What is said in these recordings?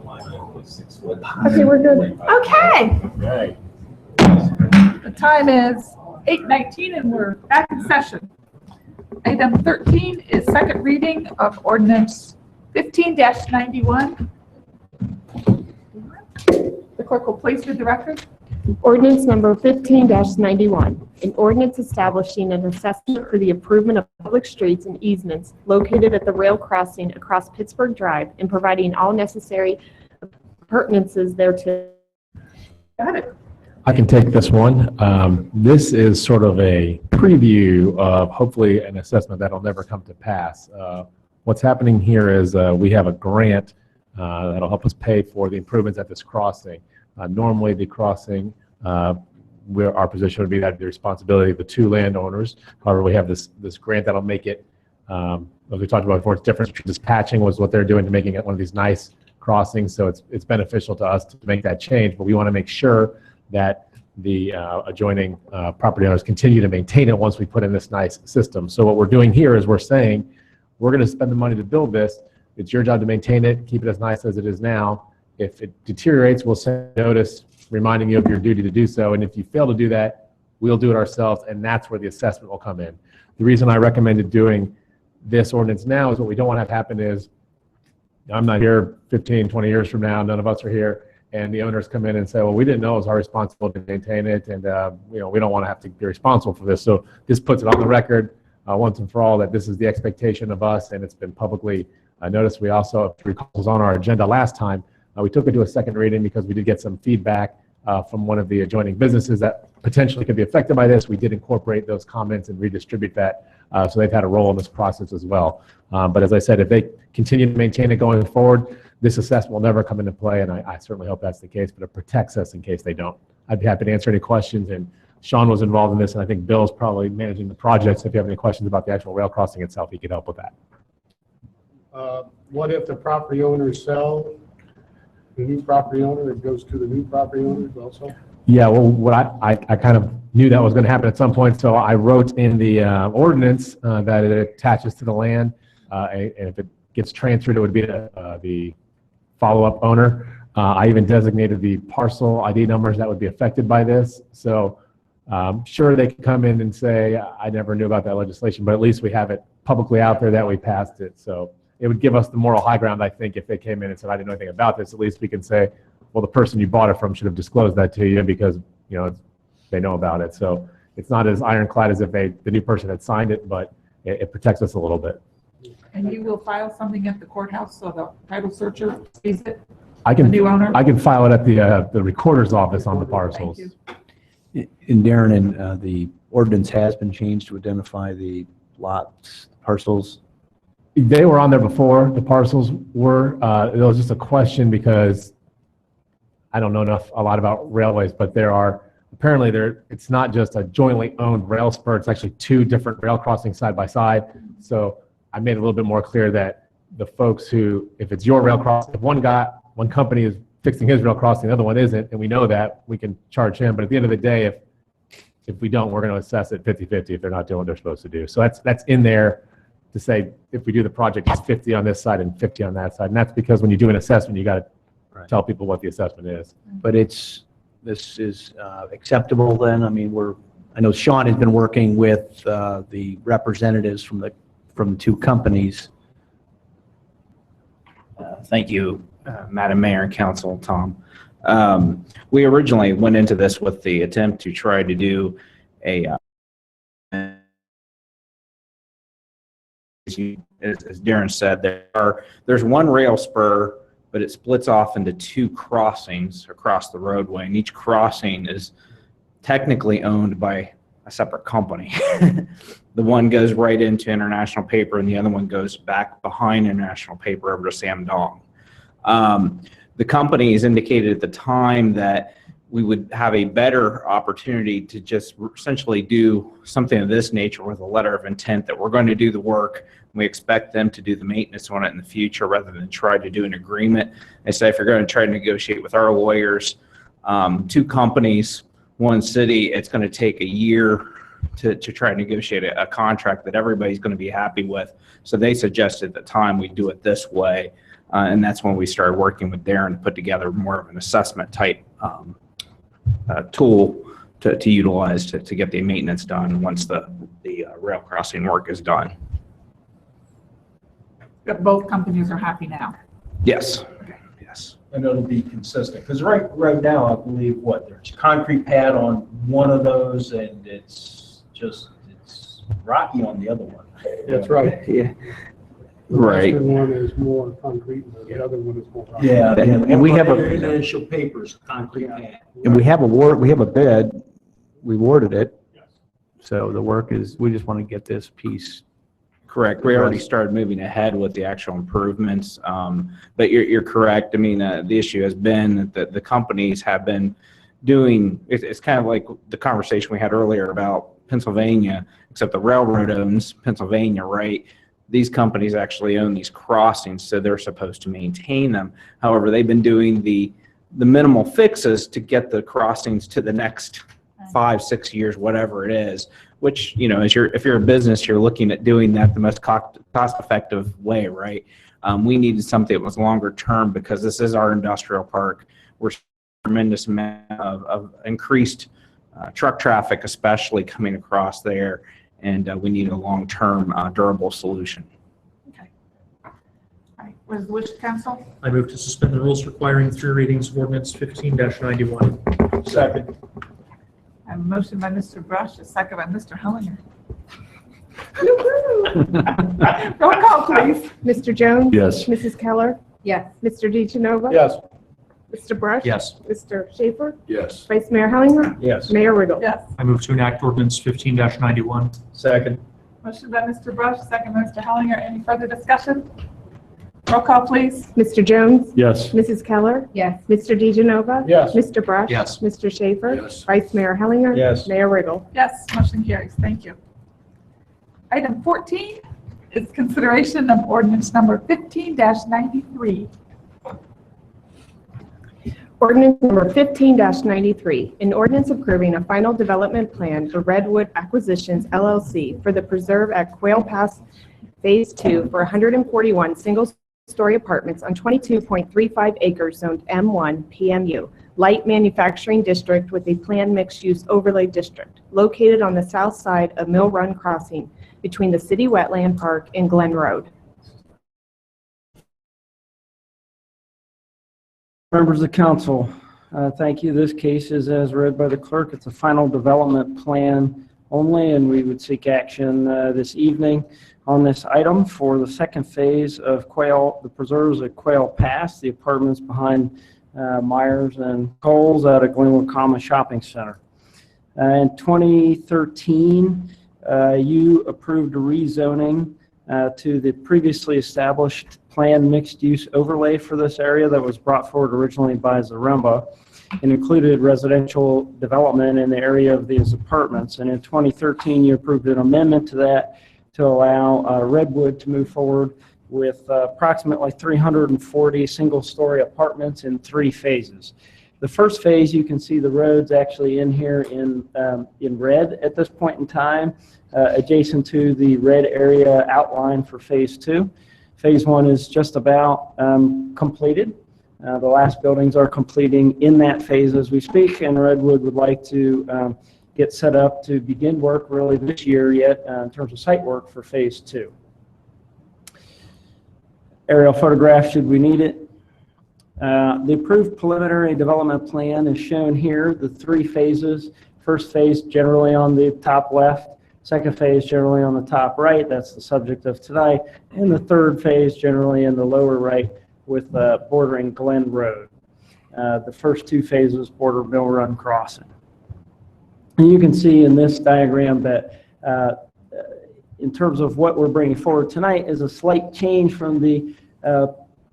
Okay, we're good. Okay. Right. The time is 8:19 and we're back in session. Item 13 is second reading of ordinance 15-91. The clerk will please read the record. Ordinance number 15-91, an ordinance establishing an assessment for the improvement of public streets and easements located at the rail crossing across Pittsburgh Drive and providing all necessary appurtenances thereto. Got it. I can take this one. This is sort of a preview of hopefully an assessment that'll never come to pass. What's happening here is we have a grant that'll help us pay for the improvements at this crossing. Normally the crossing, where our position would be that the responsibility of the two landowners. However, we have this grant that'll make it, as we talked about before, it's different. This patching was what they're doing to making it one of these nice crossings, so it's beneficial to us to make that change, but we want to make sure that the adjoining property owners continue to maintain it once we put in this nice system. So what we're doing here is we're saying, we're going to spend the money to build this. It's your job to maintain it, keep it as nice as it is now. If it deteriorates, we'll send notice reminding you of your duty to do so. And if you fail to do that, we'll do it ourselves, and that's where the assessment will come in. The reason I recommended doing this ordinance now is what we don't want to have happen is, I'm not here 15, 20 years from now, none of us are here, and the owners come in and say, well, we didn't know it was our responsibility to maintain it, and we don't want to have to be responsible for this. So this puts it on the record once and for all that this is the expectation of us, and it's been publicly noticed. We also, if you recall, was on our agenda last time. We took it to a second reading because we did get some feedback from one of the adjoining businesses that potentially could be affected by this. We did incorporate those comments and redistribute that, so they've had a role in this process as well. But as I said, if they continue to maintain it going forward, this assessment will never come into play, and I certainly hope that's the case, but it protects us in case they don't. I'd be happy to answer any questions, and Sean was involved in this, and I think Bill's probably managing the project, so if you have any questions about the actual rail crossing itself, he could help with that. What if the property owners sell? The new property owner, it goes to the new property owners also? Yeah, well, what I kind of knew that was going to happen at some point, so I wrote in the ordinance that it attaches to the land, and if it gets transferred, it would be the follow-up owner. I even designated the parcel ID numbers that would be affected by this. So sure, they can come in and say, I never knew about that legislation, but at least we have it publicly out there that we passed it. So it would give us the moral high ground, I think, if they came in and said, I didn't know anything about this. At least we can say, well, the person you bought it from should have disclosed that to you because they know about it. So it's not as ironclad as if the new person had signed it, but it protects us a little bit. And you will file something at the courthouse so the title searcher sees it? I can, the new owner? I can file it at the recorder's office on the parcels. Thank you. And Darren, the ordinance has been changed to identify the lots, parcels. They were on there before, the parcels were. It was just a question because I don't know a lot about railways, but apparently it's not just a jointly owned rail spur, it's actually two different rail crossings side by side. So I made it a little bit more clear that the folks who, if it's your rail crossing, if one company is fixing his rail crossing, the other one isn't, and we know that, we can charge him. But at the end of the day, if we don't, we're going to assess it 50-50 if they're not doing what they're supposed to do. So that's in there to say if we do the project, it's 50 on this side and 50 on that side. And that's because when you do an assessment, you got to tell people what the assessment is. But this is acceptable then? I mean, I know Sean has been working with the representatives from the two companies. Thank you, Madam Mayor and Council, Tom. We originally went into this with the attempt to try to do as Darren said, there's one rail spur, but it splits off into two crossings across the roadway, and each crossing is technically owned by a separate company. The one goes right into International Paper, and the other one goes back behind International Paper over to Sam Dong. The companies indicated at the time that we would have a better opportunity to just essentially do something of this nature with a letter of intent that we're going to do the work. We expect them to do the maintenance on it in the future rather than try to do an agreement. They say if you're going to try to negotiate with our lawyers, two companies, one city, it's going to take a year to try to negotiate a contract that everybody's going to be happy with. So they suggested at the time we do it this way. And that's when we started working with Darren to put together more of an assessment type tool to utilize to get the maintenance done once the rail crossing work is done. But both companies are happy now. Yes, yes. And it'll be consistent, because right now, I believe, there's concrete pad on one of those, and it's rocky on the other one. That's right. Yeah. The Right. western one is more concrete, and the other one is more rock. Yeah, And we have a- initial papers, concrete pad. And we have a bid, we awarded it, so the work is, we just want to get this piece. Correct. We already started moving ahead with the actual improvements. But you're correct. I mean, the issue has been that the companies have been doing, it's kind of like the conversation we had earlier about Pennsylvania, except the railroad owns Pennsylvania, right? These companies actually own these crossings, so they're supposed to maintain them. However, they've been doing the minimal fixes to get the crossings to the next 5-6 years, whatever it is, which, you know, if you're a business, you're looking at doing that the most cost-effective way, right? We needed something that was longer term because this is our industrial park. We're seeing a tremendous amount of increased truck traffic, especially coming across there, and we need a long-term durable solution. Okay. All right, what is the wish of council? I move to suspend the rules requiring 3 readings of ordinance 15-91. Second. I have a motion by Mr. Brush, a second by Mr. Hellinger. Roll call, please. Mr. Jones? Yes. Mrs. Keller? Yes. Mr. DeGenova? Yes. Mr. Brush? Yes. Mr. Schaefer? Yes. Vice Mayor Hellinger? Yes. Mayor Riggle? Yes. I move to enact ordinance 15-91. Second. Motion by Mr. Brush, second by Mr. Hellinger. Any further discussion? Roll call, please. Mr. Jones? Yes. Mrs. Keller? Yes. Mr. DeGenova? Yes. Mr. Brush? Yes. Mr. Schaefer? Yes. Vice Mayor Hellinger? Yes. Mayor Riggle? Yes, motion carries. Thank you. Item 14 is consideration of ordinance number 15-93. Ordinance number 15-93, an ordinance approving a final development plan for Redwood Acquisitions LLC for the preserve at Quail Pass Phase 2 for 141 single-story apartments on 22.35 acres zoned M1 PMU, light manufacturing district with a planned mixed-use overlay district, located on the south side of Mill Run Crossing between the City Wetland Park and Glen Road. Members of council, thank you. This case is as read by the clerk. It's a final development plan only, and we would seek action this evening on this item for the second phase of the preserves at Quail Pass, the apartments behind Myers and Kohl's out of Glenwood Common Shopping Center. In 2013, you approved a rezoning to the previously established planned mixed-use overlay for this area that was brought forward originally by Zaremba and included residential development in the area of these apartments. And in 2013, you approved an amendment to that to allow Redwood to move forward with approximately 340 single-story apartments in 3 phases. The first phase, you can see the roads actually in here in red at this point in time, adjacent to the red area outline for phase 2. Phase 1 is just about completed. The last buildings are completing in that phase as we speak, and Redwood would like to get set up to begin work really this year yet in terms of site work for phase 2. Aerial photograph should we need it. The approved preliminary development plan is shown here, the 3 phases. First phase generally on the top left, second phase generally on the top right, that's the subject of tonight, and the third phase generally in the lower right with bordering Glen Road. The first 2 phases border Mill Run Crossing. And you can see in this diagram that in terms of what we're bringing forward tonight is a slight change from the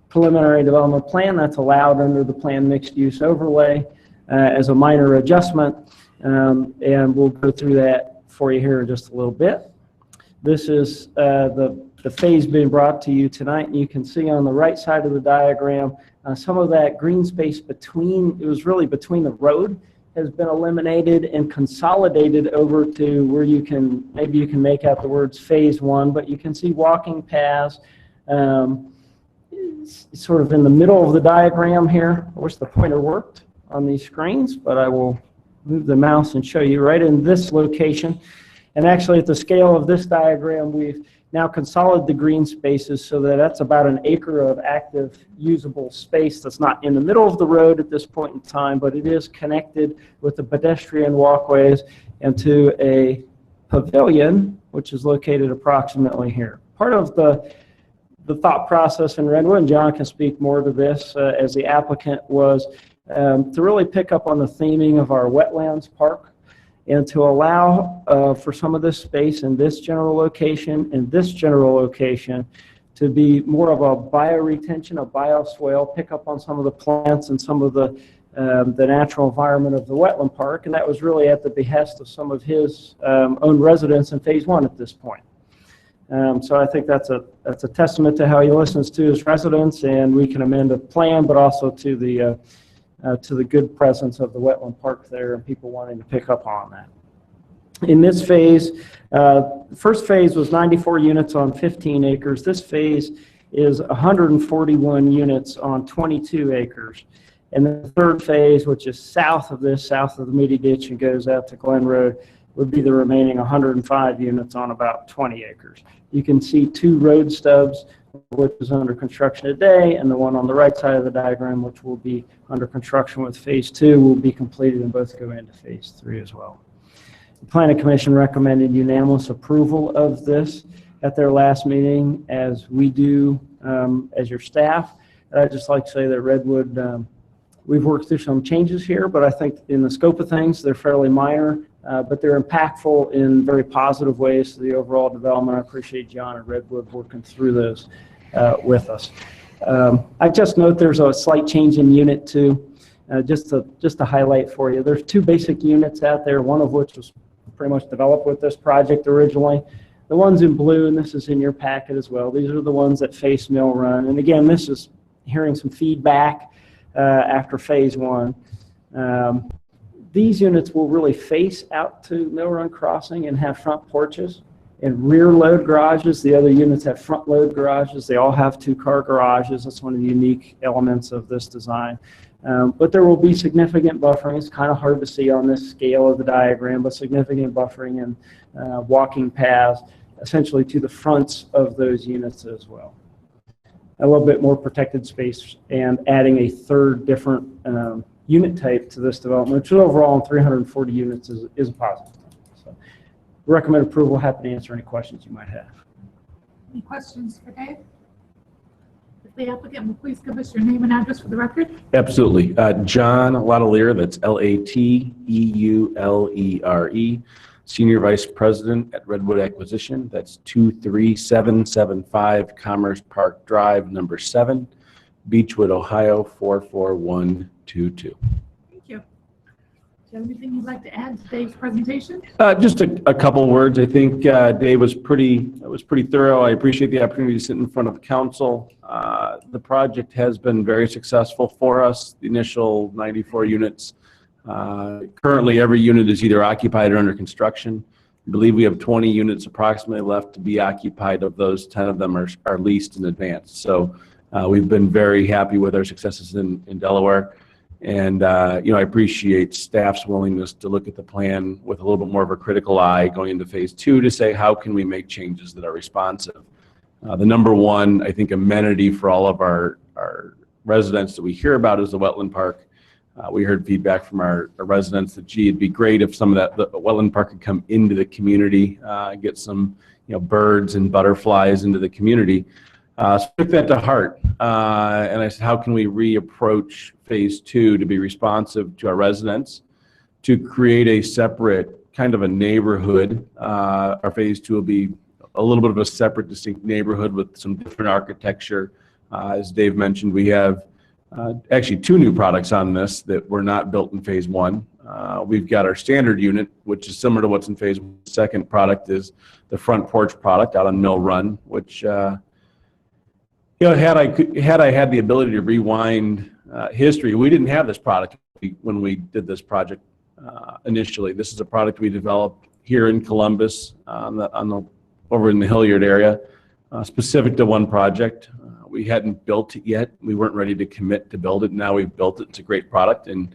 preliminary development plan that's allowed under the planned mixed-use overlay as a minor adjustment, and we'll go through that for you here in just a little bit. This is the phase being brought to you tonight, and you can see on the right side of the diagram some of that green space between, it was really between the road, has been eliminated and consolidated over to where you can, maybe you can make out the words phase 1, but you can see walking paths, sort of in the middle of the diagram here. I wish the pointer worked on these screens, but I will move the mouse and show you right in this location. And actually, at the scale of this diagram, we've now consolidated the green spaces so that that's about an acre of active usable space that's not in the middle of the road at this point in time, but it is connected with the pedestrian walkways and to a pavilion, which is located approximately here. Part of the thought process in Redwood, and John can speak more to this as the applicant, was to really pick up on the theming of our wetlands park and to allow for some of this space in this general location and this general location to be more of a bioretention, a bioswale, pick up on some of the plants and some of the natural environment of the wetland park, and that was really at the behest of some of his own residents in Phase 1 at this point. So I think that's a testament to how he listens to his residents, and we can amend a plan, but also to the good presence of the wetland park there and people wanting to pick up on that. In this phase, the first phase was 94 units on 15 acres. This phase is 141 units on 22 acres. And the third phase, which is south of this, south of the Moody Ditch and goes out to Glen Road, would be the remaining 105 units on about 20 acres. You can see two road stubs, which is under construction today, and the one on the right side of the diagram, which will be under construction with Phase 2, will be completed and both go into Phase 3 as well. The Planning Commission recommended unanimous approval of this at their last meeting, as we do as your staff. And I'd just like to say that Redwood, we've worked through some changes here, but I think in the scope of things, they're fairly minor, but they're impactful in very positive ways to the overall development. I appreciate John and Redwood working through those with us. I just note there's a slight change in Unit 2, just to highlight for you. There's two basic units out there, one of which was pretty much developed with this project originally. The ones in blue, and this is in your packet as well, these are the ones that face Mill Run. And again, this is hearing some feedback after Phase 1. These units will really face out to Mill Run Crossing and have front porches and rear load garages. The other units have front load garages. They all have two-car garages. That's one of the unique elements of this design. But there will be significant buffering. It's kind of hard to see on this scale of the diagram, but significant buffering and walking paths essentially to the fronts of those units as well. A little bit more protected space and adding a third different unit type to this development, which overall in 340 units is a positive. So recommend approval. Happy to answer any questions you might have. Any questions for Dave? If the applicant will please give us your name and address for the record. Absolutely. John Lattileer, that's Lateulere, Senior Vice President at Redwood Acquisition. That's 23775 Commerce Park Drive, number 7, Beechwood, Ohio, 44122. Thank you. Do you have anything you'd like to add to Dave's presentation? Just a couple words. I think Dave was pretty thorough. I appreciate the opportunity to sit in front of the council. The project has been very successful for us. The initial 94 units. Currently, every unit is either occupied or under construction. I believe we have 20 units approximately left to be occupied. Of those, 10 of them are leased in advance. So we've been very happy with our successes in Delaware. And, I appreciate staff's willingness to look at the plan with a little bit more of a critical eye going into Phase 2 to say, how can we make changes that are responsive? The number one, I think, amenity for all of our residents that we hear about is the wetland park. We heard feedback from our residents that, gee, it'd be great if some of the wetland park could come into the community, get some, birds and butterflies into the community. So I took that to heart, and I said, how can we reapproach Phase 2 to be responsive to our residents, to create a separate kind of a neighborhood? Our Phase 2 will be a little bit of a separate, distinct neighborhood with some different architecture. As Dave mentioned, we have actually 2 new products on this that were not built in Phase 1. We've got our standard unit, which is similar to what's in Phase 1. The second product is the front porch product out on Mill Run, which, had I had the ability to rewind history, we didn't have this product when we did this project initially. This is a product we developed here in Columbus over in the Hilliard area, specific to one project. We hadn't built it yet. We weren't ready to commit to build it. Now we've built it. It's a great product. And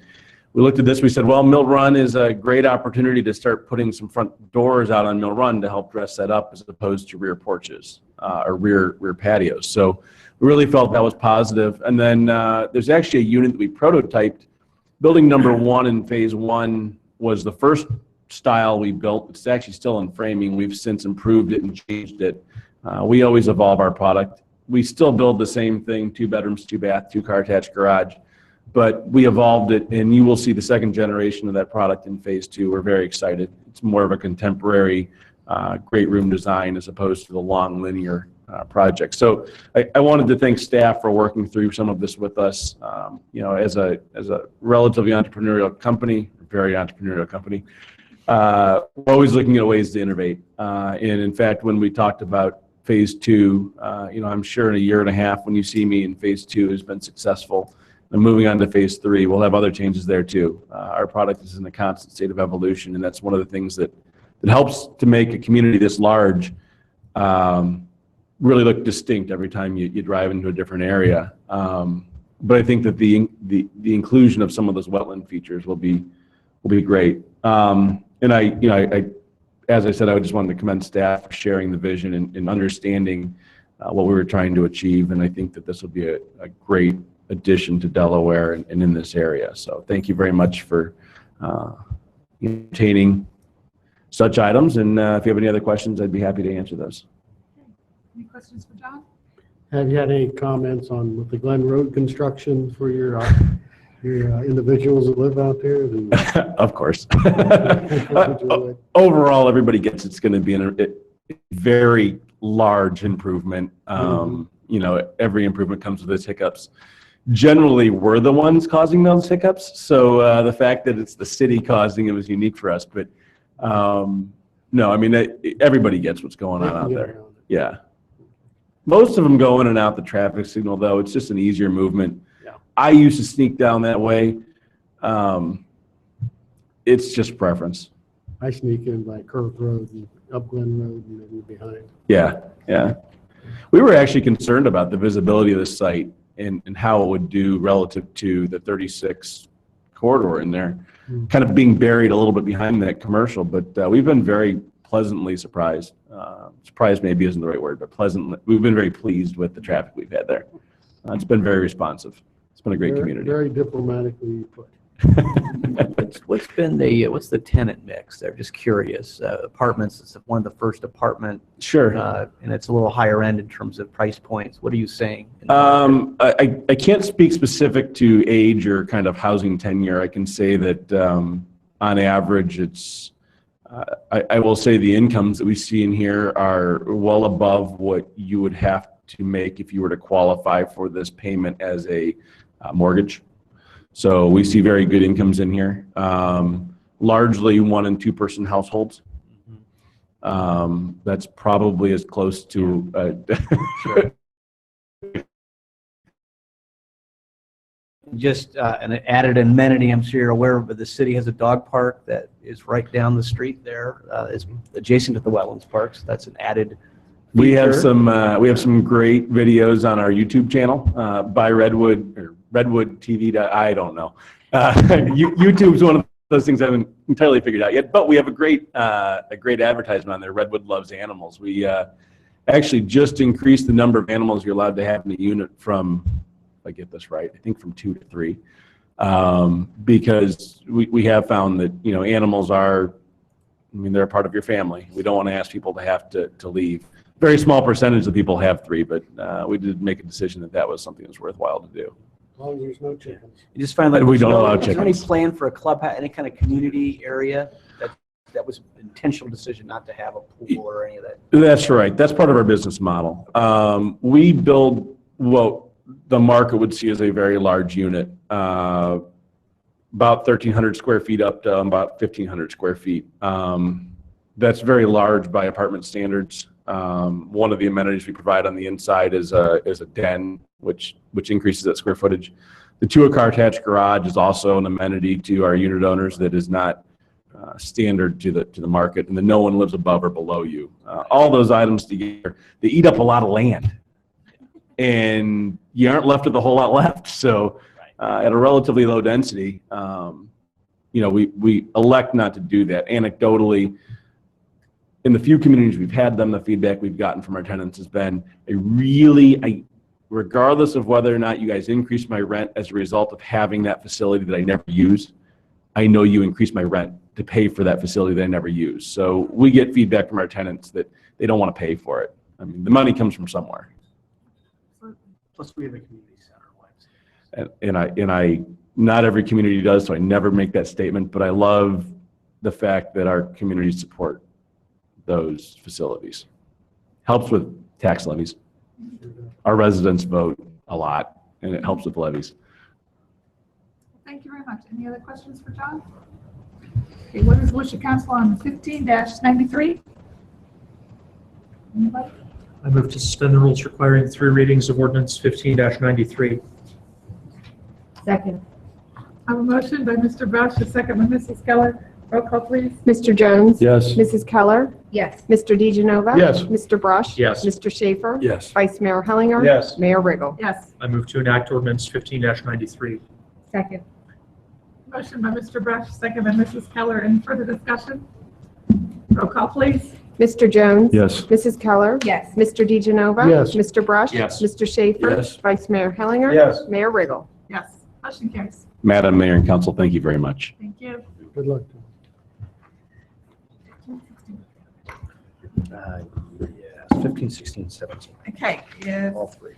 we looked at this, we said, well, Mill Run is a great opportunity to start putting some front doors out on Mill Run to help dress that up as opposed to rear porches or rear patios. So we really felt that was positive. And then there's actually a unit that we prototyped. Building number 1 in phase 1 was the first style we built. It's actually still in framing. We've since improved it and changed it. We always evolve our product. We still build the same thing, 2 bedrooms, 2 bath, 2-car attached garage. But we evolved it, and you will see the second generation of that product in phase 2. We're very excited. It's more of a contemporary, great room design as opposed to the long linear project. So I wanted to thank staff for working through some of this with us. As a relatively entrepreneurial company, very entrepreneurial company, we're always looking at ways to innovate. And in fact, when we talked about phase 2, I'm sure in a year and a half when you see me in phase 2 has been successful. And moving on to phase 3, we'll have other changes there too. Our product is in a constant state of evolution, and that's one of the things that helps to make a community this large really look distinct every time you drive into a different area. But I think that the inclusion of some of those wetland features will be great. And I, as I said, I just wanted to commend staff for sharing the vision and understanding what we were trying to achieve. And I think that this will be a great addition to Delaware and in this area. So thank you very much for entertaining such items. And if you have any other questions, I'd be happy to answer those. Any questions for John? Have you had any comments on with the Glen Road construction for your individuals that live out there? Of course. Overall, everybody gets it's going to be a very large improvement. Every improvement comes with its hiccups. Generally, we're the ones causing those hiccups. So the fact that it's the city causing it was unique for us. But no, I mean, everybody gets what's going on out there. Yeah. Most of them go in and out the traffic signal, though. It's just an easier movement. Yeah. I used to sneak down that way. It's just preference. I sneak in by Kirk Road and up Glen Road and then behind. Yeah, yeah. We were actually concerned about the visibility of the site and how it would do relative to the 36 corridor in there, kind of being buried a little bit behind that commercial. But we've been very pleasantly surprised. Surprised maybe isn't the right word, but pleasantly. We've been very pleased with the traffic we've had there. It's been very responsive. It's been a great community. Very diplomatically put. What's the tenant mix? They're just curious. Apartments, it's one of the first apartment. Sure. And it's a little higher end in terms of price points. What are you saying? I can't speak specific to age or kind of housing tenure. I can say that on average, it's, I will say the incomes that we see in here are well above what you would have to make if you were to qualify for this payment as a mortgage. So we see very good incomes in here, largely 1- and 2-person households. That's probably as close to Sure. Just an added amenity, I'm sure you're aware of, but the city has a dog park that is right down the street there. It's adjacent to the wetlands parks. That's an added feature. We have some great videos on our YouTube channel by Redwood or Redwood TV. I don't know. YouTube's one of those things I haven't entirely figured out yet, but we have a great advertisement on there. Redwood loves animals. We actually just increased the number of animals you're allowed to have in a unit from, if I get this right, I think from 2 to 3, because we have found that animals are, they're a part of your family. We don't want to ask people to have to leave. Very small percentage of people have 3, but we did make a decision that was something that was worthwhile to do. As long as there's no chickens. You just find like we don't allow Is there any chickens. plan for a club, any kind of community area that was an intentional decision not to have a pool or any of that? That's right. That's part of our business model. We build what the market would see as a very large unit, about 1,300 square feet up to about 1,500 square feet. That's very large by apartment standards. One of the amenities we provide on the inside is a den, which increases that square footage. The 2-car attached garage is also an amenity to our unit owners that is not standard to the market, and then no one lives above or below you. All those items together, they eat up a lot of land. and you aren't left with a whole lot left. So at a relatively low density, we elect not to do that. Anecdotally, in the few communities we've had them, the feedback we've gotten from our tenants has been regardless of whether or not you guys increase my rent as a result of having that facility that I never use, I know you increase my rent to pay for that facility that I never use. So we get feedback from our tenants that they don't want to pay for it. I mean, the money comes from somewhere. Plus, we have a community center. And not every community does, so I never make that statement, but I love the fact that our communities support those facilities. Helps with tax levies. Our residents vote a lot, and it helps with levies. Thank you very much. Any other questions for John? Okay, what is the wish of council on 15-93? Anybody? I move to suspend the rules requiring 3 readings of ordinance 15-93. Second. I have a motion by Mr. Brush, a second by Mrs. Keller. Roll call, please. Mr. Jones? Yes. Mrs. Keller? Yes. Mr. DeGenova? Yes. Mr. Brush? Yes. Mr. Schaefer? Yes. Vice Mayor Hellinger? Yes. Mayor Riggle? Yes. I move to enact ordinance 15-93. Second. Motion by Mr. Brush, second by Mrs. Keller. Any further discussion? Roll call, please. Mr. Jones? Yes. Mrs. Keller? Yes. Mr. DeGenova? Yes. Mr. Brush? Yes. Mr. Schaefer? Yes. Vice Mayor Hellinger? Yes. Mayor Riggle? Yes. Motion carries. Madam Mayor and Council, thank you very much. Thank you. Good luck. Yes, 15, 16, 17, Okay, if all 3.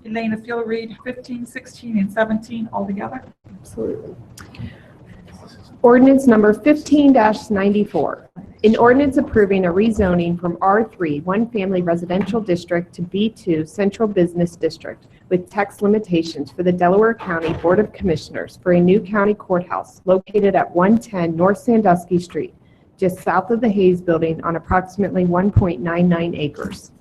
Elaine, if you'll read 15, 16, and 17 all together. Absolutely. Ordinance number 15-94. An ordinance approving a rezoning from R3 one-family residential district to B2 central business district with text limitations for the Delaware County Board of Commissioners for a new county courthouse located at 110 North Sandusky Street, just south of the Hayes Building on approximately 1.99 acres.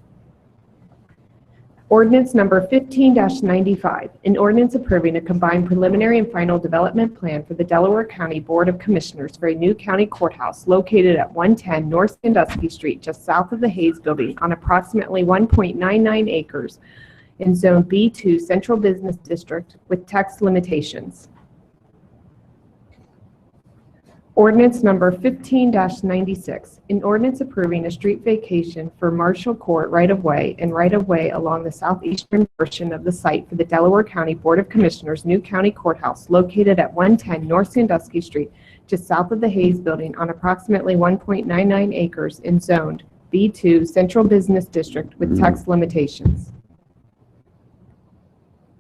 Ordinance number 15-95, an ordinance approving a combined preliminary and final development plan for the Delaware County Board of Commissioners for a new county courthouse located at 110 North Sandusky Street, just south of the Hayes Building on approximately 1.99 acres in Zone B2 Central Business District with text limitations. Ordinance number 15-96, an ordinance approving a street vacation for Marshall Court right-of-way and right-of-way along the southeastern portion of the site for the Delaware County Board of Commissioners new county courthouse located at 110 North Sandusky Street, just south of the Hayes Building on approximately 1.99 acres in zoned B2 Central Business District with text limitations.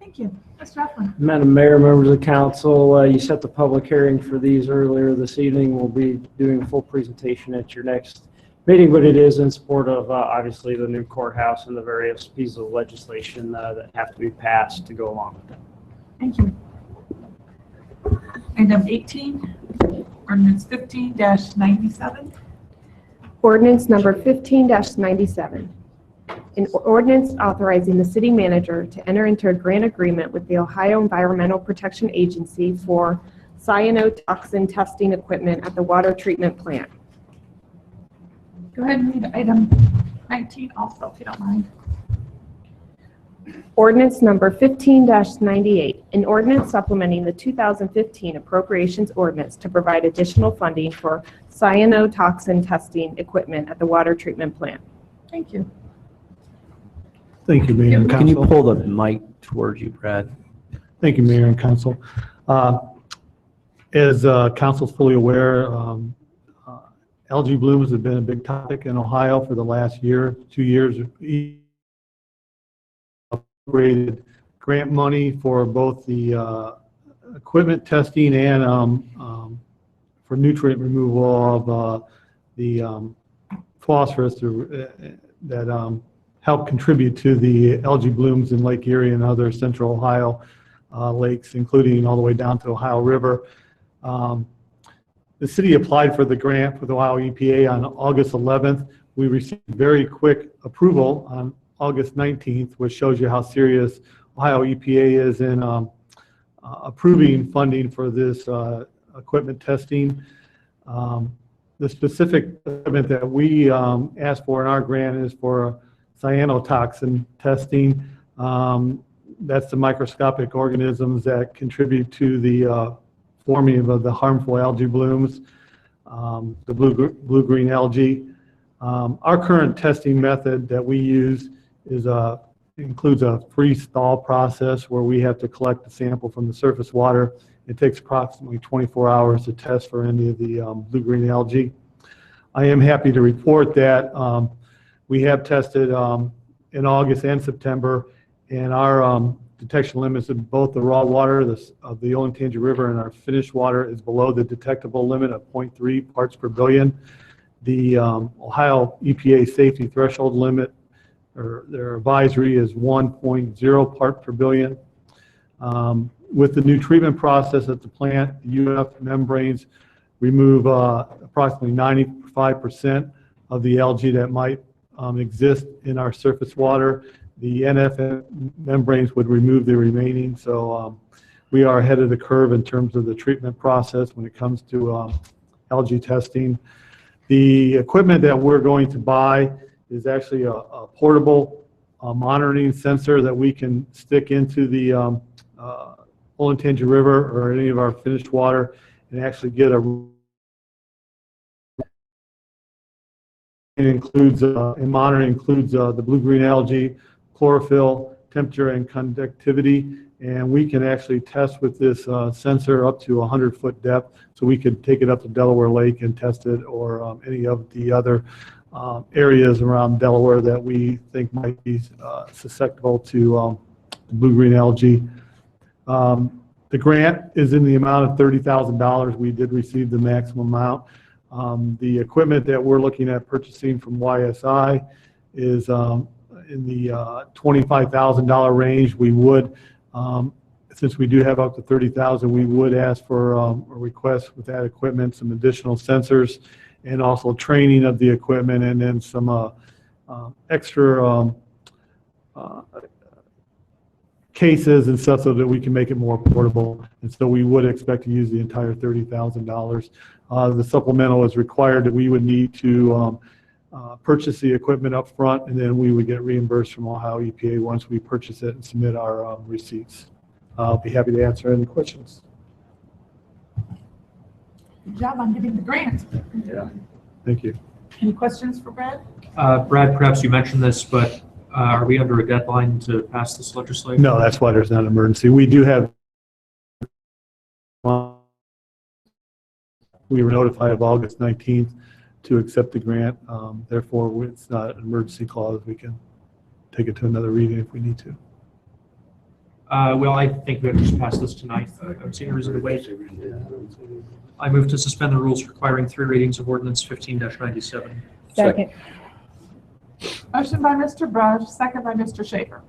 Thank you. Mr. Eflin. Madam Mayor, members of the council, you set the public hearing for these earlier this evening. We'll be doing a full presentation at your next meeting, but it is in support of obviously the new courthouse and the various pieces of legislation that have to be passed to go along with it. Thank you. Item 18, ordinance 15-97. Ordinance number 15-97. An ordinance authorizing the city manager to enter into a grant agreement with the Ohio Environmental Protection Agency for cyanotoxin testing equipment at the water treatment plant. Go ahead and read item 19 also, if you don't mind. Ordinance number 15-98, an ordinance supplementing the 2015 appropriations ordinance to provide additional funding for cyanotoxin testing equipment at the water treatment plant. Thank you. Thank you, Mayor and Can you Council. pull the mic towards you, Brad? Thank you, Mayor and Council. As Council's fully aware, algae blooms have been a big topic in Ohio for the last year, 2 years. Appropriated grant money for both the equipment testing and for nutrient removal of the phosphorus that help contribute to the algae blooms in Lake Erie and other central Ohio lakes, including all the way down to Ohio River. The city applied for the grant for the Ohio EPA on August 11th. We received very quick approval on August 19th, which shows you how serious Ohio EPA is in approving funding for this equipment testing. The specific equipment that we asked for in our grant is for cyanotoxin testing. That's the microscopic organisms that contribute to the forming of the harmful algae blooms, the blue-green algae. Our current testing method that we use is includes a freeze-thaw process where we have to collect the sample from the surface water. It takes approximately 24 hours to test for any of the blue-green algae. I am happy to report that we have tested in August and September, and our detection limits of both the raw water of the Olentangy River and our finished water is below the detectable limit of 0.3 parts per billion. The Ohio EPA safety threshold limit, or their advisory, is 1.0 part per billion. With the new treatment process at the plant, the UF membranes remove approximately 95% of the algae that might exist in our surface water. The NF membranes would remove the remaining, so we are ahead of the curve in terms of the treatment process when it comes to algae testing. The equipment that we're going to buy is actually a portable monitoring sensor that we can stick into the Olentangy River or any of our finished water and actually get monitoring includes the blue-green algae, chlorophyll, temperature, and conductivity. And we can actually test with this sensor up to 100-foot depth. So we could take it up to Delaware Lake and test it, or any of the other areas around Delaware that we think might be susceptible to blue-green algae. The grant is in the amount of $30,000. We did receive the maximum amount. The equipment that we're looking at purchasing from YSI is in the $25,000 range. We would, since we do have up to $30,000, we would ask for a request with that equipment, some additional sensors, and also training of the equipment, and then some extra cases and stuff so that we can make it more portable. And so we would expect to use the entire $30,000. The supplemental is required that we would need to purchase the equipment up front, and then we would get reimbursed from Ohio EPA once we purchase it and submit our receipts. I'll be happy to answer any questions. Good job on getting the grant. Yeah. Thank you. Any questions for Brad? Brad, perhaps you mentioned this, but are we under a deadline to pass this legislation? No, that's why there's not an emergency. We do have, we were notified of August 19th to accept the grant. Therefore, it's not an emergency clause. We can take it to another reading if we need to. Well, I think we have to just pass this tonight. I don't see any reason to wait. I move to suspend the rules requiring 3 readings of ordinance 15-97. Second. Motion by Mr. Brush, second by Mr. Schaefer.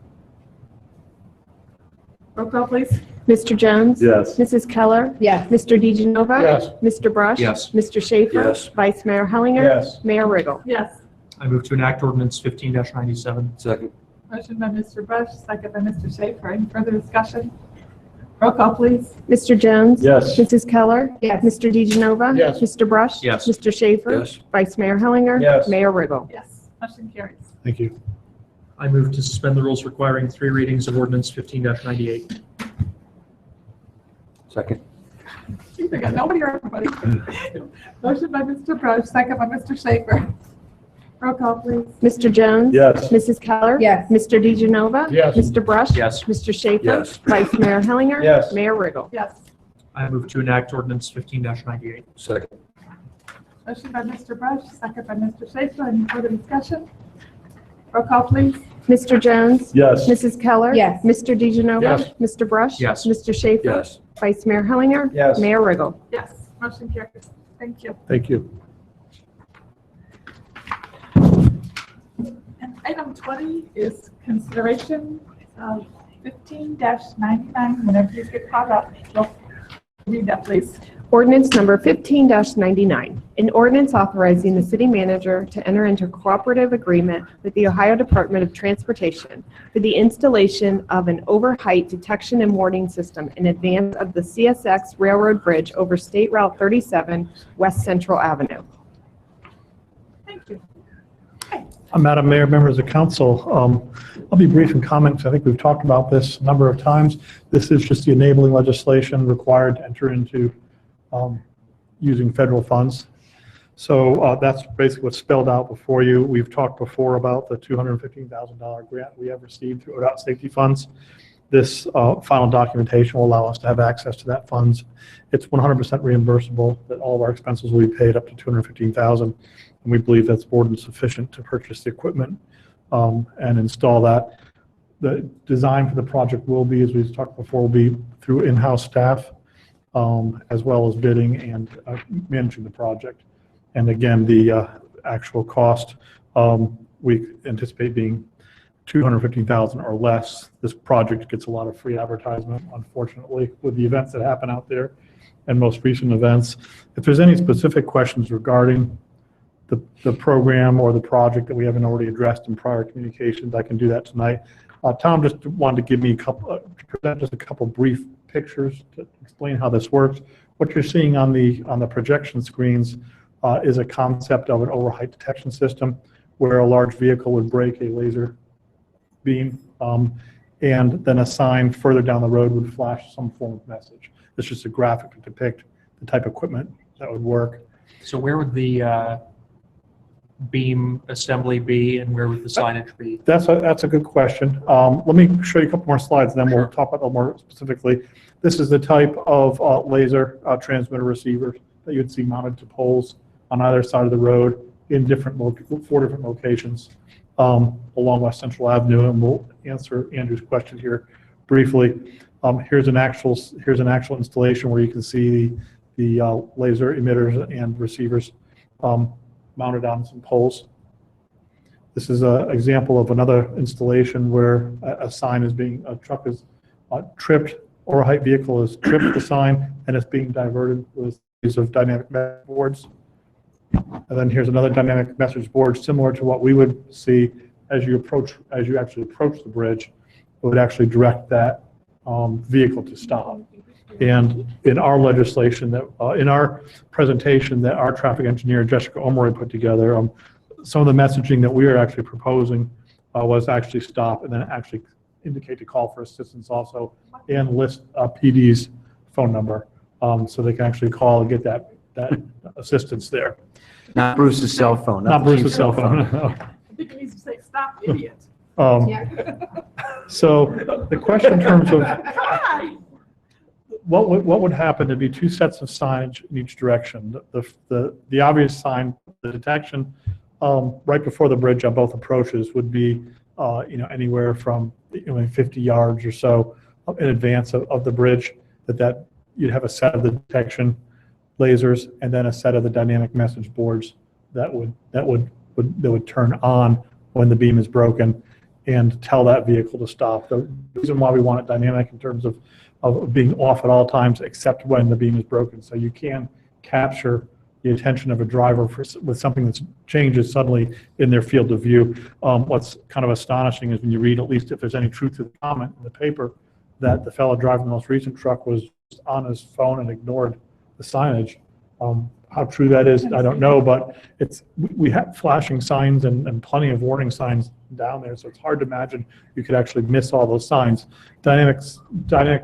Roll call, please. Mr. Jones? Yes. Mrs. Keller? Yes. Mr. DeGenova? Yes. Mr. Brush? Yes. Mr. Schaefer? Yes. Vice Mayor Hellinger? Yes. Mayor Riggle? Yes. I move to enact ordinance 15-97. Second. Motion by Mr. Brush, second by Mr. Schaefer. Any further discussion? Roll call, please. Mr. Jones? Yes. Mrs. Keller? Yes. Mr. DeGenova? Yes. Mr. Brush? Yes. Mr. Schaefer? Yes. Vice Mayor Hellinger? Yes. Mayor Riggle? Yes. Motion carries. Thank you. I move to suspend the rules requiring 3 readings of ordinance 15-98. Second. Geez, I got nobody or everybody. Motion by Mr. Brush, second by Mr. Schaefer. Roll call, please. Mr. Jones? Yes. Mrs. Keller? Yes. Mr. DeGenova? Yes. Mr. Brush? Yes. Mr. Schaefer? Yes. Vice Mayor Hellinger? Yes. Mayor Riggle? Yes. I move to enact ordinance 15-98. Second. Motion by Mr. Brush, second by Mr. Schaefer. Any further discussion? Roll call, please. Mr. Jones? Yes. Mrs. Keller? Yes. Mr. DeGenova? Yes. Mr. Brush? Yes. Mr. Schaefer? Yes. Vice Mayor Hellinger? Yes. Mayor Riggle? Yes. Motion carries. Thank you. Thank you. And item 20 is consideration of 15-99. Whenever you get caught up, you'll read that, please. Ordinance number 15-99, an ordinance authorizing the city manager to enter into cooperative agreement with the Ohio Department of Transportation for the installation of an overheight detection and warning system in advance of the CSX Railroad Bridge over State Route 37, West Central Avenue. Thank you. Okay. Madam Mayor, members of council, I'll be brief in comments. I think we've talked about this a number of times. This is just the enabling legislation required to enter into using federal funds. So that's basically what's spelled out before you. We've talked before about the $215,000 grant we have received through ODOT safety funds. This final documentation will allow us to have access to that funds. It's 100% reimbursable, that all of our expenses will be paid up to $215,000. And we believe that's more than sufficient to purchase the equipment and install that. The design for the project will be, as we've talked before, will be through in-house staff, as well as bidding and managing the project. And again, the actual cost, we anticipate being $250,000 or less. This project gets a lot of free advertisement, unfortunately, with the events that happen out there and most recent events. If there's any specific questions regarding the program or the project that we haven't already addressed in prior communications, I can do that tonight. Tom just wanted to give me present just a couple brief pictures to explain how this works. What you're seeing on the projection screens is a concept of an overheight detection system where a large vehicle would break a laser beam, and then a sign further down the road would flash some form of message. It's just a graphic to depict the type of equipment that would work. So where would the beam assembly be, and where would the signage be? That's a good question. Let me show you a couple more slides, and then we'll talk about it more specifically. This is the type of laser transmitter receiver that you'd see mounted to poles on either side of the road in four different locations along West Central Avenue, and we'll answer Andrew's question here briefly. Here's an actual installation where you can see the laser emitters and receivers mounted on some poles. This is an example of another installation where a truck is tripped, or a height vehicle is tripped the sign, and it's being diverted with use of dynamic message boards. And then here's another dynamic message board similar to what we would see as you actually approach the bridge. It would actually direct that vehicle to stop. And in our legislation, in our presentation that our traffic engineer, Jessica Omory, put together, some of the messaging that we are actually proposing was actually stop and then actually indicate to call for assistance also, and list PD's phone number so they can actually call and get that assistance there. Not Bruce's cell phone. Not the Bruce's chief's cell phone. I think it needs to say, stop, idiot. So the question in terms of Hi. what would happen, there'd be two sets of signage in each direction. The obvious sign, the detection right before the bridge on both approaches would be anywhere from 50 yards or so in advance of the bridge. That you'd have a set of the detection lasers and then a set of the dynamic message boards that would turn on when the beam is broken and tell that vehicle to stop. The reason why we want it dynamic in terms of being off at all times except when the beam is broken. So you can capture the attention of a driver with something that changes suddenly in their field of view. What's kind of astonishing is when you read, at least if there's any truth to the comment in the paper, that the fellow driving the most recent truck was on his phone and ignored the signage. How true that is, I don't know, but we have flashing signs and plenty of warning signs down there, so it's hard to imagine you could actually miss all those signs. Dynamic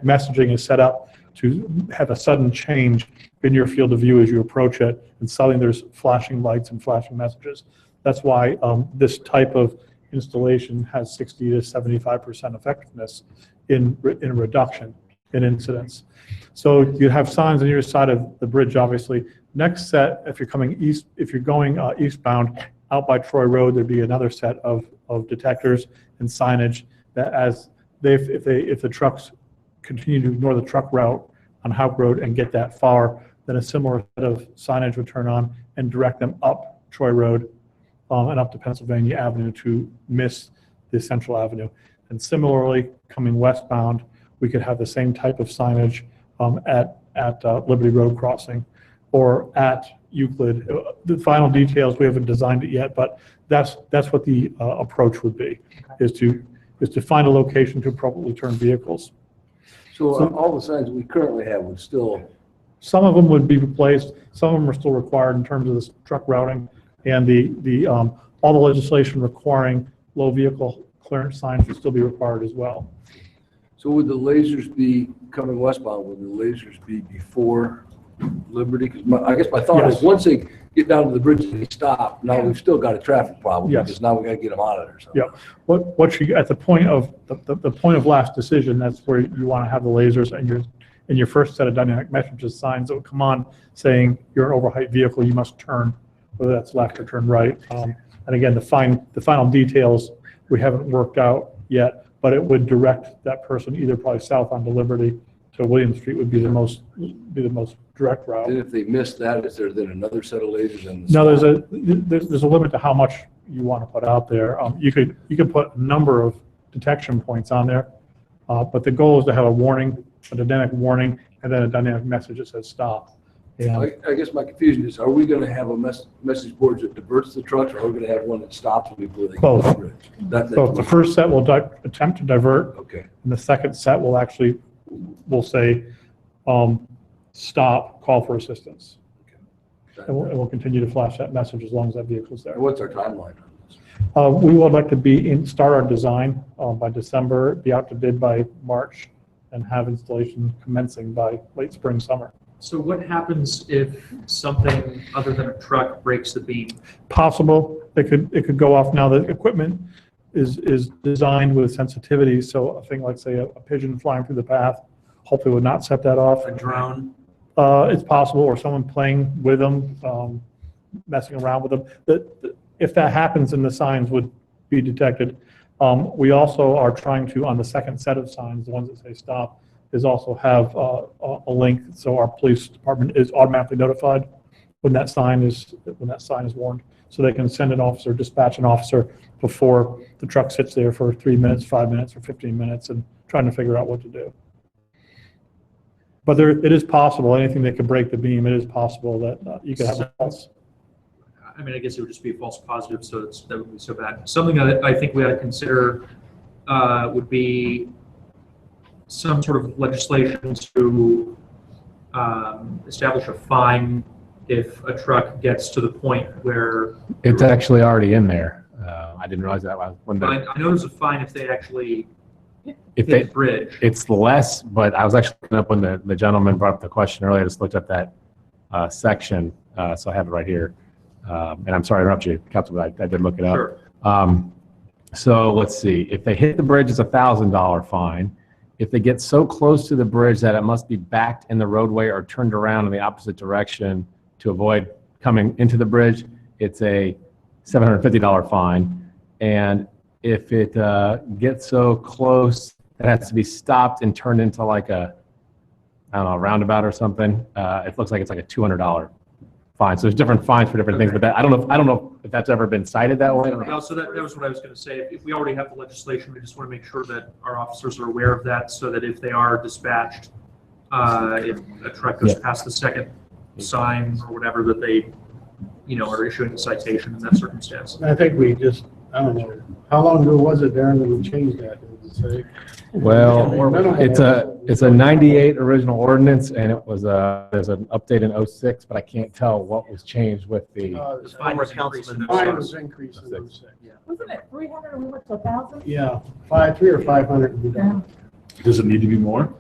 messaging is set up to have a sudden change in your field of view as you approach it, and suddenly there's flashing lights and flashing messages. That's why this type of installation has 60 to 75% effectiveness in reduction in incidents. So you have signs on either side of the bridge, obviously. Next set, if you're going eastbound out by Troy Road, there'd be another set of detectors and signage that if the trucks continue to ignore the truck route on Houck Road and get that far, then a similar set of signage would turn on and direct them up Troy Road and up to Pennsylvania Avenue to miss the Central Avenue. And similarly, coming westbound, we could have the same type of signage at Liberty Road crossing or at Euclid. The final details, we haven't designed it yet, but that's what the approach would be, is to find a location to appropriately turn vehicles. So all the signs we currently have would still... Some of them would be replaced. Some of them are still required in terms of this truck routing and the all the legislation requiring low vehicle clearance signs would still be required as well. So would the lasers be coming westbound, would the lasers be before Liberty? Because I guess my thought is, Yes. once they get down to the bridge and they stop, now we've still got a traffic problem. Yes. Because now we gotta get them out of there. So. Yeah. What you, at the point of, the point of last decision, that's where you want to have the lasers and your first set of dynamic messages signs that will come on saying you're an overheight vehicle, you must turn, whether that's left or turn right. And again, the final details we haven't worked out yet, but it would direct that person either probably south onto Liberty to William Street would be the most direct route. Then if they miss that, is there then another set of lasers in the? No, there's a limit to how much you want to put out there. You could put a number of detection points on there, but the goal is to have a warning, a dynamic warning, and then a dynamic message that says stop. And I guess my confusion is, are we gonna have a message board that diverts the trucks, or are we gonna have one that stops them before they go to the bridge? so the first set will attempt to divert, Okay. and the second set will say, stop, call for assistance. And we'll continue to flash that message as long as that vehicle's there. And what's our timeline on this? We would like to start our design by December, be out to bid by March, and have installation commencing by late spring, summer. So what happens if something other than a truck breaks the beam? Possible, it could go off. Now, the equipment is designed with sensitivity, so a thing like, say, a pigeon flying through the path hopefully would not set that off. A drone? It's possible, or someone playing with them, messing around with them. If that happens, then the signs would be detected. We also are trying to, on the second set of signs, the ones that say stop, is also have a link, so our police department is automatically notified when that sign is warned, so they can send an officer, dispatch an officer before the truck sits there for 3 minutes, 5 minutes, or 15 minutes, and trying to figure out what to do. But it is possible, anything that could break the beam, it is possible that you could have a false. I mean, I guess it would just be a false positive, so that would be so bad. Something that I think we ought to consider would be some sort of legislation to establish a fine if a truck gets to the point where. It's actually already in there. I didn't realize that when I know there's a fine if they actually if hit they, the bridge. it's less, but I was actually looking up when the gentleman brought up the question earlier. I just looked at that section, so I have it right here. And I'm sorry to interrupt you, Councilman, I did look it up. Sure. So let's see, if they hit the bridge, it's $1,000 fine. If they get so close to the bridge that it must be backed in the roadway or turned around in the opposite direction to avoid coming into the bridge, it's a $750 fine. And if it gets so close, it has to be stopped and turned into like a, I don't know, roundabout or something. It looks like it's like a $200 fine. So there's different fines for different things, but I don't know if that's ever been cited that way. Well, so that was what I was going to say. If we already have the legislation, we just want to make sure that our officers are aware of that, so that if they are dispatched, if a truck goes past the second sign or whatever, that they, are issuing a citation in that circumstance. I think we just, I don't know, how long ago was it, Darren, that we changed that? Well, it's a 98 original ordinance, and it was there's an update in 06, but I can't tell what was changed with the. The fine was increased in Fine those. was increased in 06. Wasn't it 300 and we went to 1,000? Yeah, 300 or 500 would be done. Does it need to be more?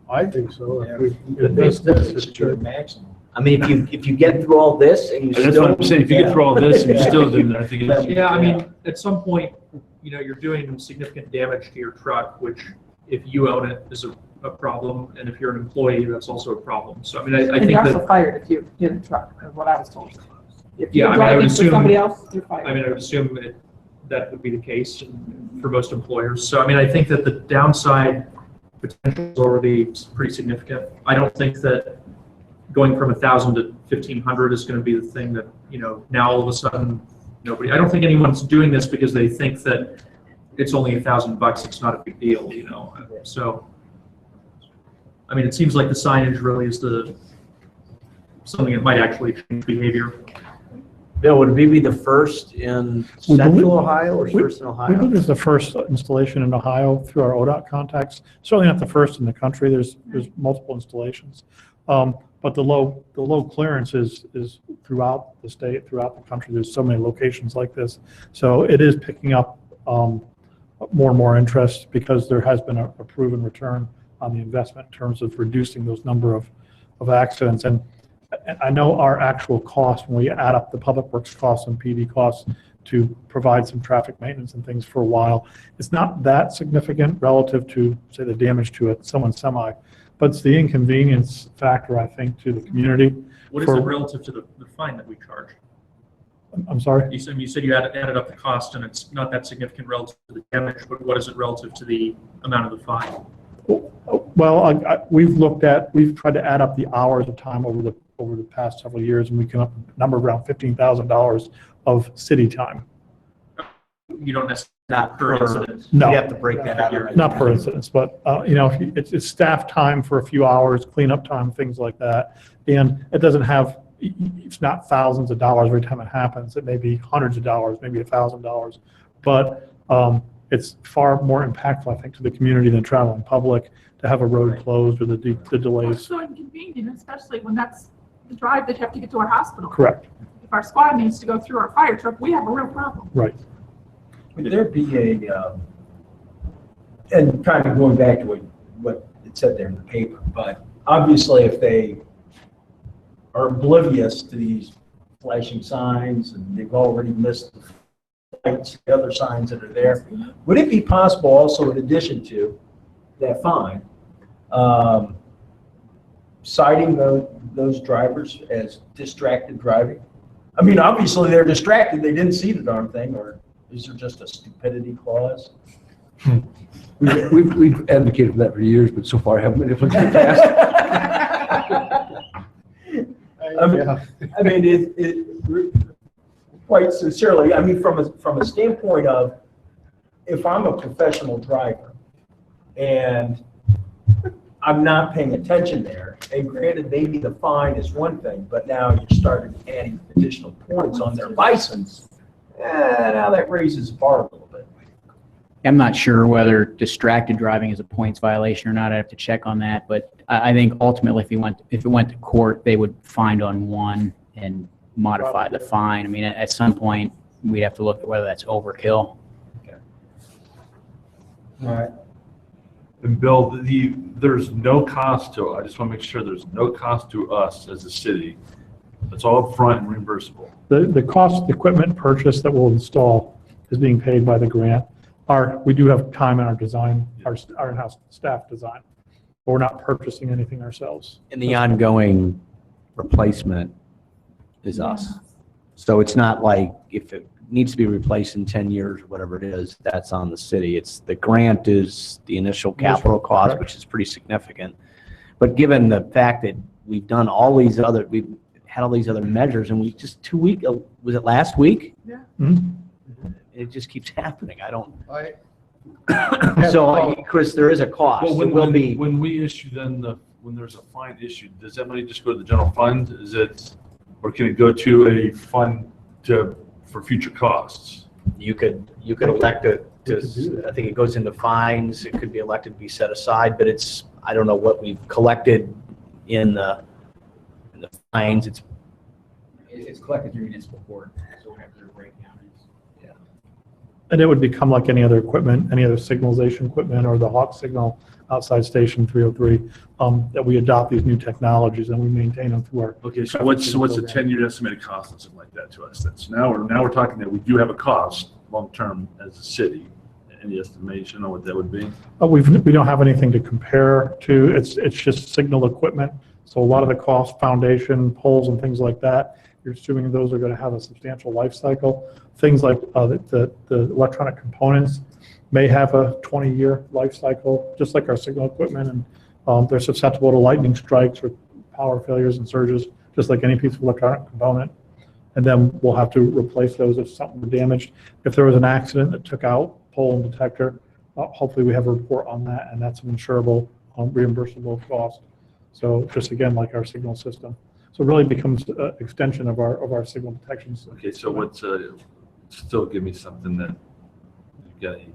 I think so. It's your maximum. I mean, if you get through all this and you still. That's what I'm saying, if you get through all this and you still didn't, I think it's. Yeah, I mean, at some point, you're doing significant damage to your truck, which if you own it is a problem, and if you're an employee, that's also a problem. So, I mean, I And think you're also that, fired if you hit a truck, is what I was told. If Yeah, you're I mean, I would driving for assume- somebody else, you're fired. I would assume that would be the case for most employers. So, I mean, I think that the downside potential is already pretty significant. I don't think that going from 1,000 to 1,500 is going to be the thing that, now all of a sudden, I don't think anyone's doing this because they think that it's only $1,000, it's not a big deal, So, I mean, it seems like the signage really is something that might actually change behavior. Bill, would we be the first in We believe- central Ohio or first in We Ohio? believe it's the first installation in Ohio through our ODOT contacts. Certainly not the first in the country. There's multiple installations. But the low clearance is throughout the state, throughout the country. There's so many locations like this. So it is picking up more and more interest because there has been a proven return on the investment in terms of reducing those number of accidents. And I know our actual cost, when we add up the public works costs and PD costs to provide some traffic maintenance and things for a while, it's not that significant relative to, say, the damage to someone's semi, but it's the inconvenience factor, I think, to the community. What is For- it relative to the fine that we charge? I'm sorry? You said you added up the cost and it's not that significant relative to the damage, but what is it relative to the amount of the fine? Well, we've tried to add up the hours of time over the past several years, and we come up with a number around $15,000 of city time. You don't necessarily. Not per per incident. No. You'd have to break that out. Not per incidence, but, it's staff time for a few hours, cleanup time, things like that. And it doesn't have, it's not thousands of dollars every time it happens. It may be hundreds of dollars, maybe $1,000. But it's far more impactful, I think, to the community than traveling public to have a road closed or the It's delays. so inconvenient, especially when that's the drive that you have to get to our hospital. Correct, If our squad needs to go through our fire truck, we have a real problem. right. Would there be and kind of going back to what it said there in the paper, but obviously if they are oblivious to these flashing signs and they've already missed the lights, the other signs that are there, would it be possible also, in addition to that fine, citing those drivers as distracted driving? I mean, obviously they're distracted, they didn't see the darn thing, or is there just a stupidity clause? We've advocated for that for years, but so far haven't been able to get past. I mean, it quite sincerely, I mean, from a standpoint of, if I'm a professional driver and I'm not paying attention there, and granted, maybe the fine is one thing, but now you're starting adding additional points on their license, now that raises the bar a little bit. I'm not sure whether distracted driving is a points violation or not. I'd have to check on that. But I think ultimately, if it went to court, they would find on one and modify the fine. I mean, at some point, we'd have to look at whether that's overkill. All right. And Bill, there's no cost to, I just want to make sure there's no cost to us as a city. It's all upfront and reimbursable. The cost of the equipment purchase that we'll install is being paid by the grant. We do have time in our design, our in-house staff design, but we're not purchasing anything ourselves. And the ongoing replacement is us. So it's not like if it needs to be replaced in 10 years or whatever it is, that's on the city. It's the grant is the initial capital cost, correct. which is pretty significant. But given the fact that we've done all these other, we've had all these other measures, and we just was it last week? Yeah. Mhm. It just keeps happening. I don't. So, Chris, there is a cost. Well, It will be. when we issue when there's a fine issued, does that money just go to the general fund? Or can it go to a fund for future costs? You could elect it to, I think it goes into fines, it could be elected to be set aside, but I don't know what we've collected in the fines, It's collected through municipal court, so whatever their breakdown is. And it would become like any other equipment, any other signalization equipment, or the Hawk Signal outside Station 303, that we adopt these new technologies and we maintain them through our. Okay, so what's the 10-year estimated cost and something like that to us? So now we're talking that we do have a cost long-term as a city. Any estimation on what that would be? We don't have anything to compare to. It's just signal equipment. So a lot of the cost, foundation, poles and things like that, you're assuming those are going to have a substantial life cycle. Things like the electronic components may have a 20-year life cycle, just like our signal equipment, and they're susceptible to lightning strikes or power failures and surges, just like any piece of electronic component. And then we'll have to replace those if something were damaged. If there was an accident that took out pole and detector, hopefully we have a report on that, and that's an insurable, reimbursable cost. So just again, like our signal system. So it really becomes an extension of our signal detection system. Okay, so what's, still give me something that you got, I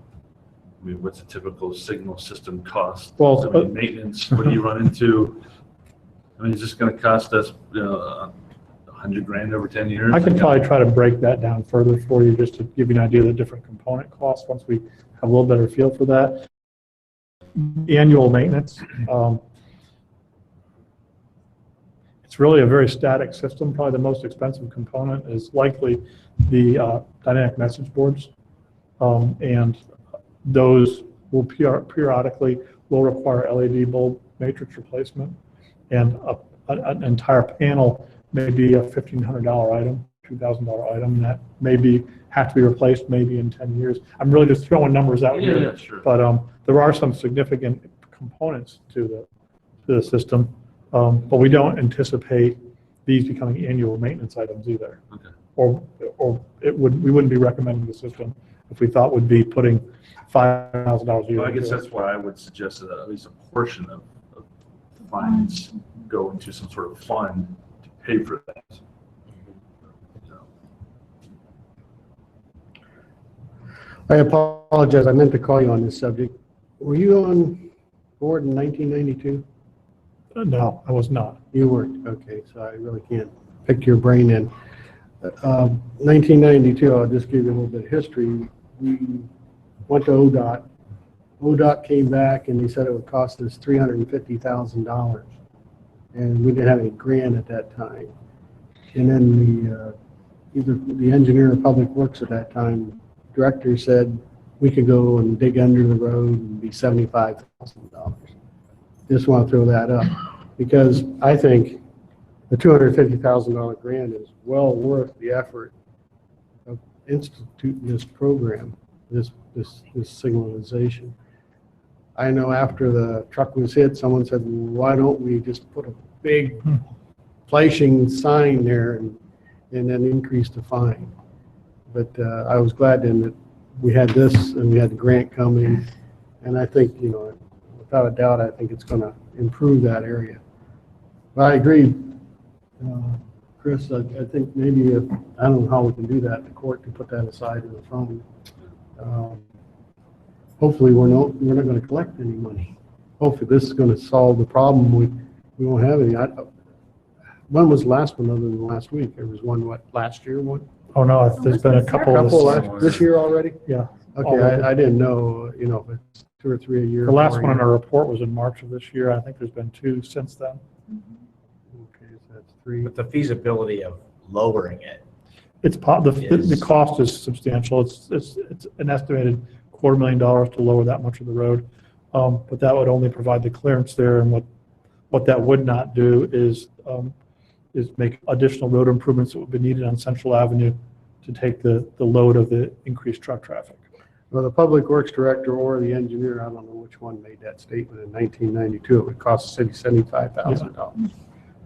mean, what's a typical signal system cost? Well, I mean, maintenance, what do you run into? I mean, is this gonna cost us, $100,000 over 10 years? I can probably try to break that down further for you, just to give you an idea of the different component costs, once we have a little better feel for that. The annual maintenance, it's really a very static system. Probably the most expensive component is likely the dynamic message boards. And those will periodically will require LED bulb matrix replacement. And an entire panel may be a $1,500 item, $2,000 item that have to be replaced maybe in 10 years. I'm really just throwing numbers out here. Yeah, sure. But there are some significant components to the system. But we don't anticipate these becoming annual maintenance items either. Okay. Or we wouldn't be recommending the system if we thought we'd be putting $5,000 a year. Well, I guess into it. that's why I would suggest that at least a portion of funds go into some sort of fund to pay for that. I apologize, I meant to call you on this subject. Were you on board in 1992? No, I was not. You weren't, okay, so I really can't pick your brain in. 1992, I'll just give you a little bit of history. We went to ODOT. ODOT came back and they said it would cost us $350,000. And we didn't have any grant at that time. And then either the engineer or public works at that time, director said we could go and dig under the road and be $75,000. Just want to throw that up because I think the $250,000 grant is well worth the effort of instituting this program, this signalization. I know after the truck was hit, someone said, why don't we just put a big flashing sign there and then increase the fine? But I was glad then that we had this and we had the grant coming. And I think, without a doubt, I think it's going to improve that area. But I agree, Chris, I think maybe I don't know how we can do that in the court to put that aside in the fund. Hopefully we're not going to collect any money. Hopefully this is going to solve the problem. We won't have any. When was the last one other than last week? There was one, last year one? Oh, no, there's been a couple this year already? Yeah. Okay, I didn't know, if it's 2 or 3 a year. The last one in our report was in March of this year. I think there's been 2 since then. Okay, so that's 3. But the feasibility of lowering it. The cost is substantial. It's an estimated $250,000 to lower that much of the road. But that would only provide the clearance there, and what that would not do is make additional road improvements that would be needed on Central Avenue to take the load of the increased truck traffic. Well, the public works director or the engineer, I don't know which one made that statement in 1992, it would cost the city $75,000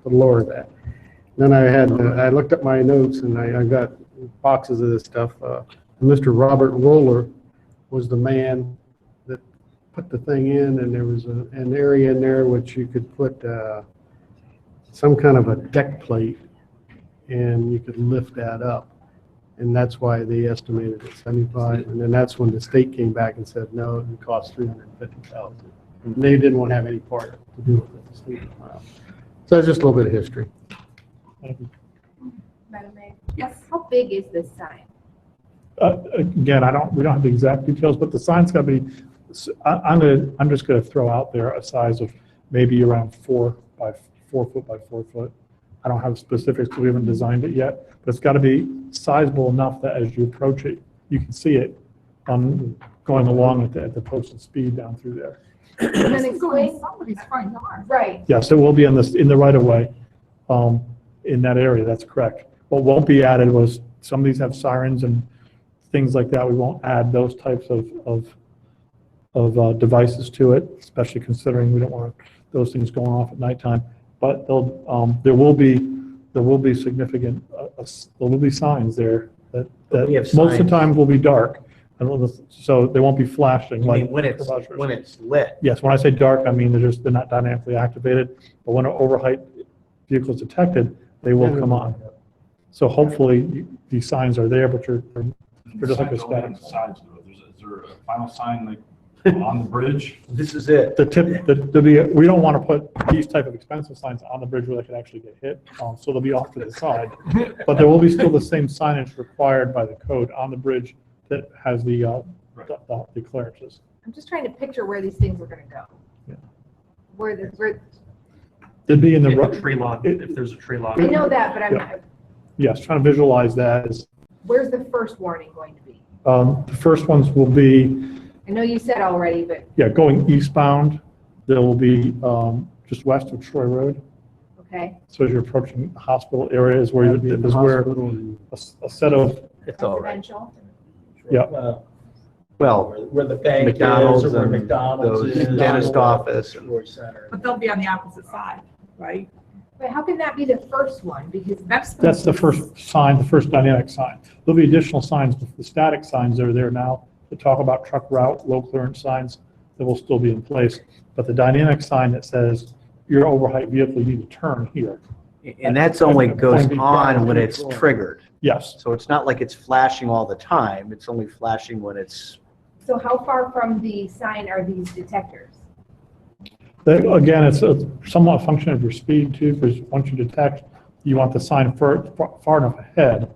to lower that. Then I looked at my notes and I got boxes of this stuff. Mr. Robert Roller was the man that put the thing in, and there was an area in there which you could put some kind of a deck plate and you could lift that up. And that's why they estimated it 75. And then that's when the state came back and said, no, it would cost $350,000. And they didn't want to have any part to do with it. The state went around. So that's just a little bit of history. Madam Mayor? Yes. How big is this sign? Again, we don't have the exact details, but the sign's got to be, I'm just going to throw out there a size of maybe around 4 by 4 foot by 4 foot. I don't have specifics because we haven't designed it yet, but it's got to be sizable enough that as you approach it, you can see it going along at the posted speed down through there. And then explain. Somebody's front yard. Right. Yes, it will be in the right of way in that area. That's correct. What won't be added was some of these have sirens and things like that. We won't add those types of devices to it, especially considering we don't want those things going off at nighttime. But there will be significant there will be signs there that most of the time will be dark, and so they won't be flashing. I mean, when it's lit. Yes, when I say dark, I mean they're not dynamically activated. But when an overhead vehicle is detected, they will come on. So hopefully, these signs are there, but they're just like a static. Is there a final sign like on the bridge? This is it. We don't want to put these type of expensive signs on the bridge where they could actually get hit, so they'll be off to the side. But there will be still the same signage required by the code on the bridge that has the clearances. I'm just trying to picture where these things are gonna go. Yeah. Where They'd be in the. In the tree lot, if there's a tree lot. I know that, but Yeah. Yes, trying to visualize that as, where's the first warning going to be? the first ones will be, I know you said already, but, yeah, going eastbound, there will be just west of Troy Road. okay. So as you're approaching the hospital area is where a set of, It's all right. Residential. yeah, Well, Where the bank is, McDonald's or where and McDonald's those is. dentist office and- Troy Center. But they'll be on the opposite side, right? But how can that be the first one? Because That's that's the first sign, the first dynamic sign. There'll be additional signs, but the static signs that are there now that talk about truck route, low clearance signs, that will still be in place. But the dynamic sign that says your overheight vehicle, you need to turn here. And that's only goes on when it's triggered. Yes. So it's not like it's flashing all the time. It's only flashing when it's, so how far from the sign are these detectors? Again, it's a somewhat a function of your speed too, because once you detect, you want the sign far enough ahead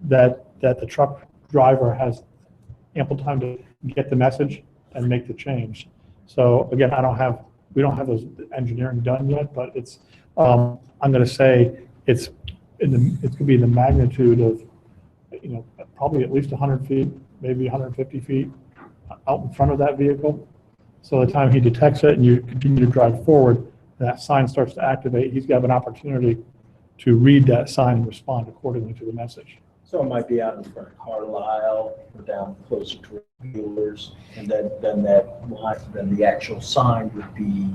that the truck driver has ample time to get the message and make the change. So again, we don't have those engineering done yet, but it's, I'm going to say it's going to be in the magnitude of, probably at least 100 feet, maybe 150 feet out in front of that vehicle. So the time he detects it and you continue to drive forward, that sign starts to activate, he's got an opportunity to read that sign and respond accordingly to the message. So it might be out in front of Carlisle or down closer to Wheelers, and then the actual sign would be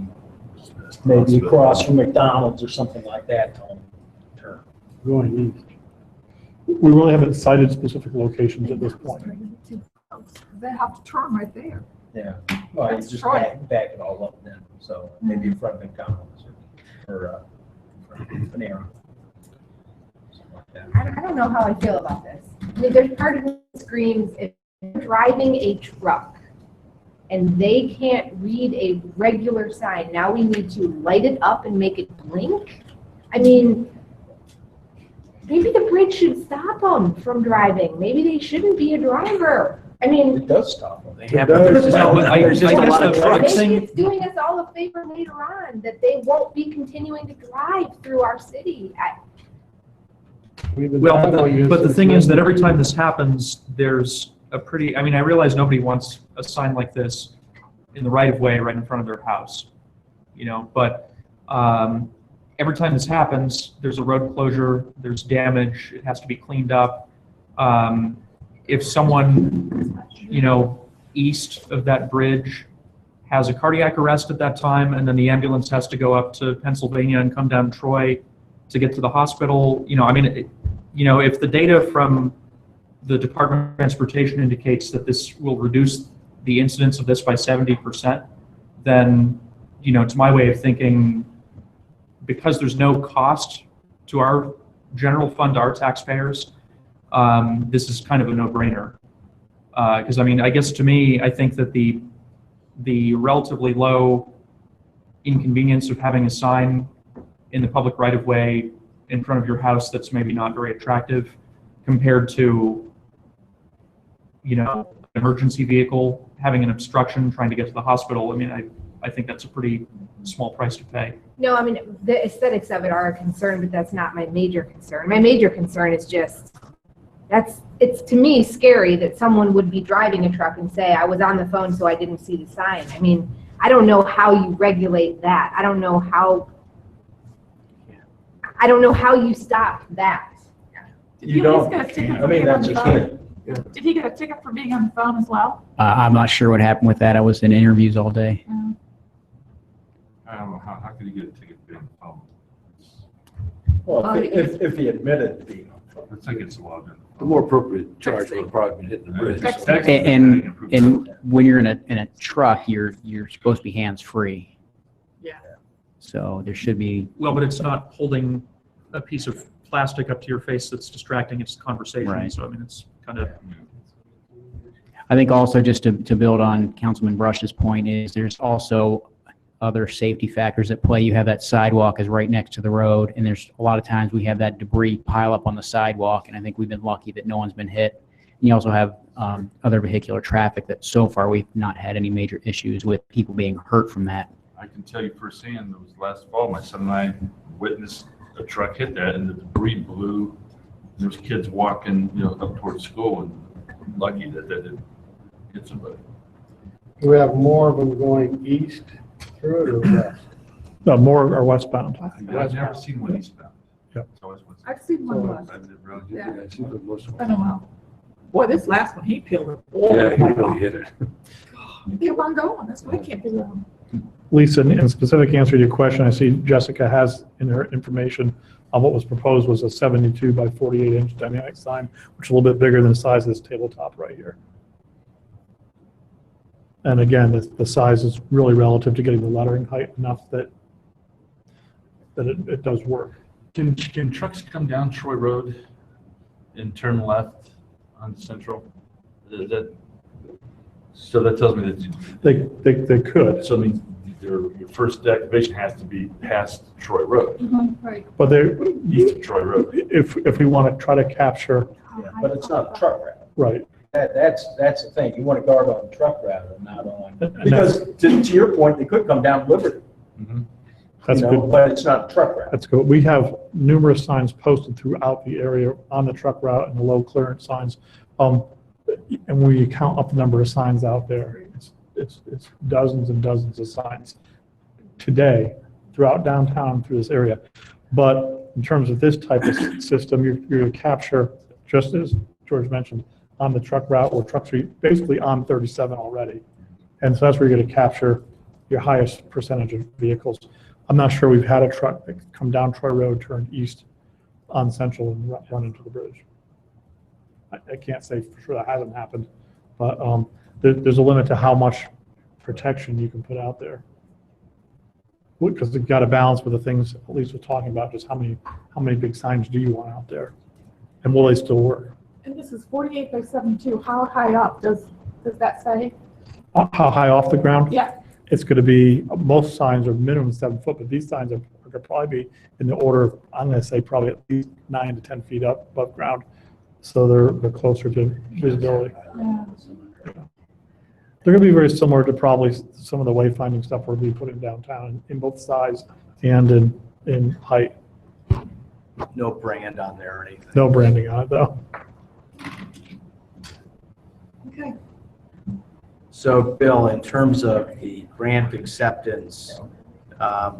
maybe across from McDonald's or something like that. Turn. Going east. We really haven't cited specific locations at this point. They have to turn right there. Yeah, well, you That's just right. back it all up then, so maybe in front of McDonald's or Panera. Something like that. I don't know how I feel about this. I mean, there's part of me that screams, if you're driving a truck and they can't read a regular sign, now we need to light it up and make it blink? I mean, maybe the bridge should stop them from driving. Maybe they shouldn't be a driver. I mean, It does stop them. there's just a lot of trucks. maybe it's doing us all a favor later on, that they won't be continuing to drive through our city. Well, but the thing is that every time this happens, there's a pretty, I mean, I realize nobody wants a sign like this in the right of way right in front of their house, but every time this happens, there's a road closure, there's damage, it has to be cleaned up. If someone, east of that bridge has a cardiac arrest at that time, and then the ambulance has to go up to Pennsylvania and come down Troy to get to the hospital, if the data from the Department of Transportation indicates that this will reduce the incidence of this by 70%, then, it's my way of thinking, because there's no cost to our general fund, our taxpayers, this is kind of a no-brainer. Because I guess to me, I think that the relatively low inconvenience of having a sign in the public right-of-way in front of your house that's maybe not very attractive compared to, an emergency vehicle having an obstruction trying to get to the hospital. I think that's a pretty small price to pay. No, the aesthetics of it are a concern, but that's not my major concern. My major concern is just, it's to me scary that someone would be driving a truck and say, I was on the phone, so I didn't see the sign. I don't know how you regulate that. I don't know how you stop that. You don't. That's just it. Did he get a ticket for being on the phone as well? I'm not sure what happened with that. I was in interviews all day. I don't know, how could you get a ticket for being on Well, if he admitted to being on the phone. the phone? I think it's a lot. The more appropriate charge would probably be hitting the bridge. And when you're in a truck, you're supposed to be hands-free. Yeah. So there should be, Well, but it's not holding a piece of plastic up to your face that's distracting its conversation. Right. So I mean, it's kind of, I think also just to build on Councilman Brush's point is there's also other safety factors at play. You have that sidewalk is right next to the road, and there's a lot of times we have that debris pile up on the sidewalk, and I think we've been lucky that no one's been hit. And you also have other vehicular traffic that so far we've not had any major issues with people being hurt from that. I can tell you firsthand, it was last fall, my son and I witnessed a truck hit that and the debris blew. There's kids walking, up towards school and lucky that didn't hit somebody. Do we have more of them going east through it or west? No, more are westbound. I've never seen one eastbound. Yep. It's always westbound. I've seen one once. I didn't really- Yeah. it seems like most of I don't know. Boy, this last one, he peeled it. Yeah, he really hit it. Keep on going, that's why I can't figure out. Lisa, in specific answer to your question, I see Jessica has in her information on what was proposed was a 72 by 48 inch dynamic sign, which is a little bit bigger than the size of this tabletop right here. And again, the size is really relative to getting the lettering height enough that it does work. Can trucks come down Troy Road and turn left on Central? So that tells me that They could, so I mean, your first activation has to be past Troy Road, Right. but east of Troy Road. if we want to try to capture, Yeah, but it's not a truck route. right, That's the thing. You want to guard on the truck route and not on, And because to your point, they could come down Liberty, that's good. but it's not a truck route. That's good. We have numerous signs posted throughout the area on the truck route and the low clearance signs. And when you count up the number of signs out there, it's dozens and dozens of signs today throughout downtown through this area. But in terms of this type of system, you're going to capture, just as George mentioned, on the truck route where trucks are basically on 37 already. And so that's where you're going to capture your highest percentage of vehicles. I'm not sure we've had a truck that come down Troy Road, turn east on Central and run into the bridge. I can't say for sure that hasn't happened, but there's a limit to how much protection you can put out there. Because you've got to balance with the things Elise was talking about, just how many big signs do you want out there? And will they still work? And this is 48 by 72. How high up does that say? How high off the ground? Yeah. It's going to be, most signs are minimum 7 foot, but these signs are going to probably be in the order of, I'm going to say probably at least 9 to 10 feet up above ground. So they're closer to visibility. Yeah. They're going to be very similar to probably some of the wayfinding stuff we'll be putting downtown in both size and in height. No brand on there or anything. No branding on it though. Okay. So, Bill, in terms of the grant acceptance, I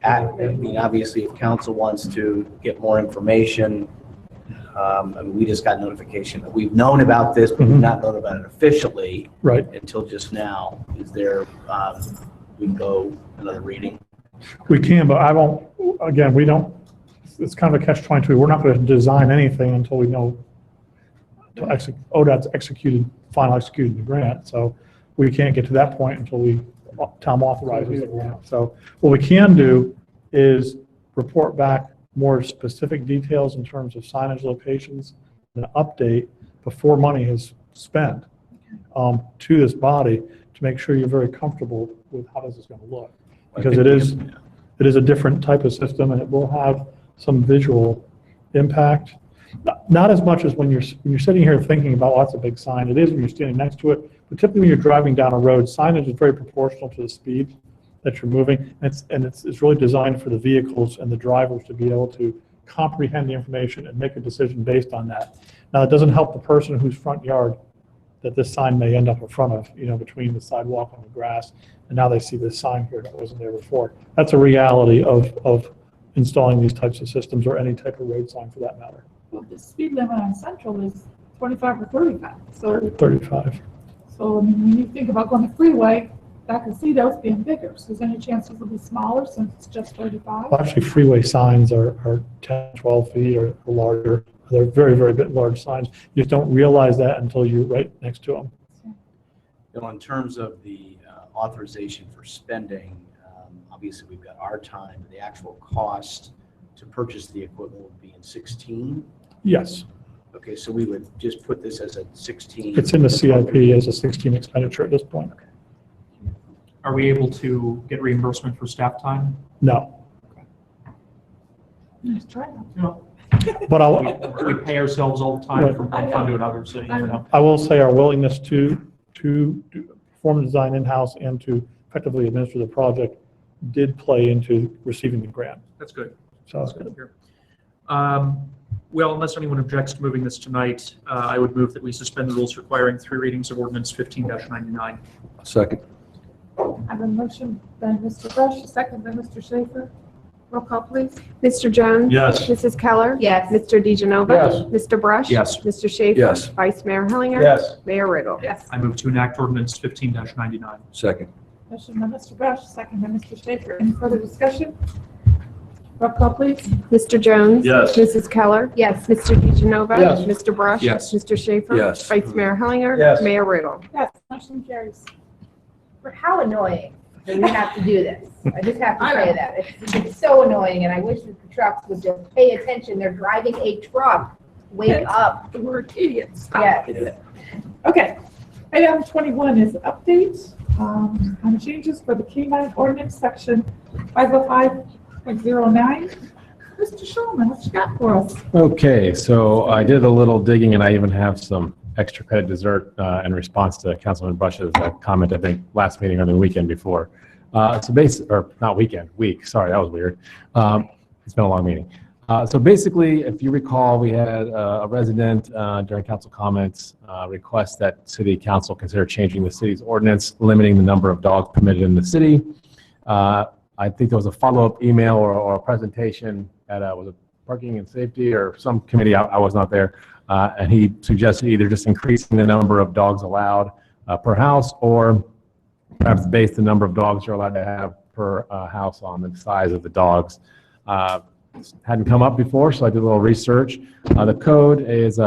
mean, obviously, if council wants to get more information, I mean, we just got notification that we've known about this, but we've not known about it officially Right. until just now. Is there, we can go another reading? We can, but I won't, again, we don't, it's kind of a catch-22. We're not going to design anything until we know, ODOT's final executed the grant. So we can't get to that point until Tom authorizes the grant. So what we can do is report back more specific details in terms of signage locations and an update before money is spent to this body to make sure you're very comfortable with how this is going to look. Because it is a different type of system and it will have some visual impact. Not as much as when you're sitting here thinking about, well, that's a big sign. It is when you're standing next to it. But typically when you're driving down a road, signage is very proportional to the speed that you're moving. It's really designed for the vehicles and the drivers to be able to comprehend the information and make a decision based on that. Now, it doesn't help the person whose front yard that this sign may end up in front of, between the sidewalk and the grass. And now they see this sign here that wasn't there before. That's a reality of installing these types of systems or any type of road sign for that matter. Well, the speed limit on Central is 25 or 35. So, 35. I mean, when you think about going to freeway, I can see those being bigger. So is there any chance those will be smaller since it's just 35? Well, actually, freeway signs are 10, 12 feet or larger. They're very, very large signs. You just don't realize that until you're right next to them. In terms of the authorization for spending, I'm obviously we've got our time, but the actual cost to purchase the equipment would be in 16. Yes, Okay, so we would just put this as a 16. it's in the CIP as a 16 expenditure at this point. Are we able to get reimbursement for staff time? No, Nice try. though. but We pay ourselves all the time from one fund to another, so, you know. I will say our willingness to perform the design in-house and to effectively administer the project did play into receiving the grant. That's good. So That's good to hear. Well, unless anyone objects to moving this tonight, I would move that we suspend the rules requiring 3 readings of ordinance 15-99. Second. I have a motion by Mr. Brush, a second by Mr. Schaefer. Roll call, please. Mr. Jones? Yes. Mrs. Keller? Yes. Mr. DeGenova? Yes. Mr. Brush? Yes. Mr. Schaefer? Yes. Vice Mayor Hellinger? Yes. Mayor Riggle? Yes. I move to enact ordinance 15-99. Second. Motion by Mr. Brush, second by Mr. Schaefer. Any further discussion? Roll call, please. Mr. Jones? Yes. Mrs. Keller? Yes. Mr. DeGenova? Yes. Mr. Brush? Yes. Mr. Schaefer? Yes. Vice Mayor Hellinger? Yes. Mayor Riggle? Yes, motion carries. For how annoying that we have to do this. I just have to say that. It's so annoying, and I wish that the trucks would just pay attention. They're driving a truck. Wake up. The word idiot. Stop. Yes. Okay. Item 21 is updates on changes for the K-9 ordinance, section 505.09. Mr. Shulman, what you got for us? Okay, so I did a little digging and I even have some extra credit dessert in response to Councilman Brush's comment, I think, last meeting or the weekend before. Or not weekend, week, sorry, that was weird. It's been a long meeting. So basically, if you recall, we had a resident during council comments request that city council consider changing the city's ordinance, limiting the number of dogs permitted in the city. I think there was a follow-up email or a presentation at was it parking and safety or some committee, I was not there, and he suggested either just increasing the number of dogs allowed per house or perhaps base the number of dogs you're allowed to have per house on the size of the dogs. Hadn't come up before, so I did a little research. The code is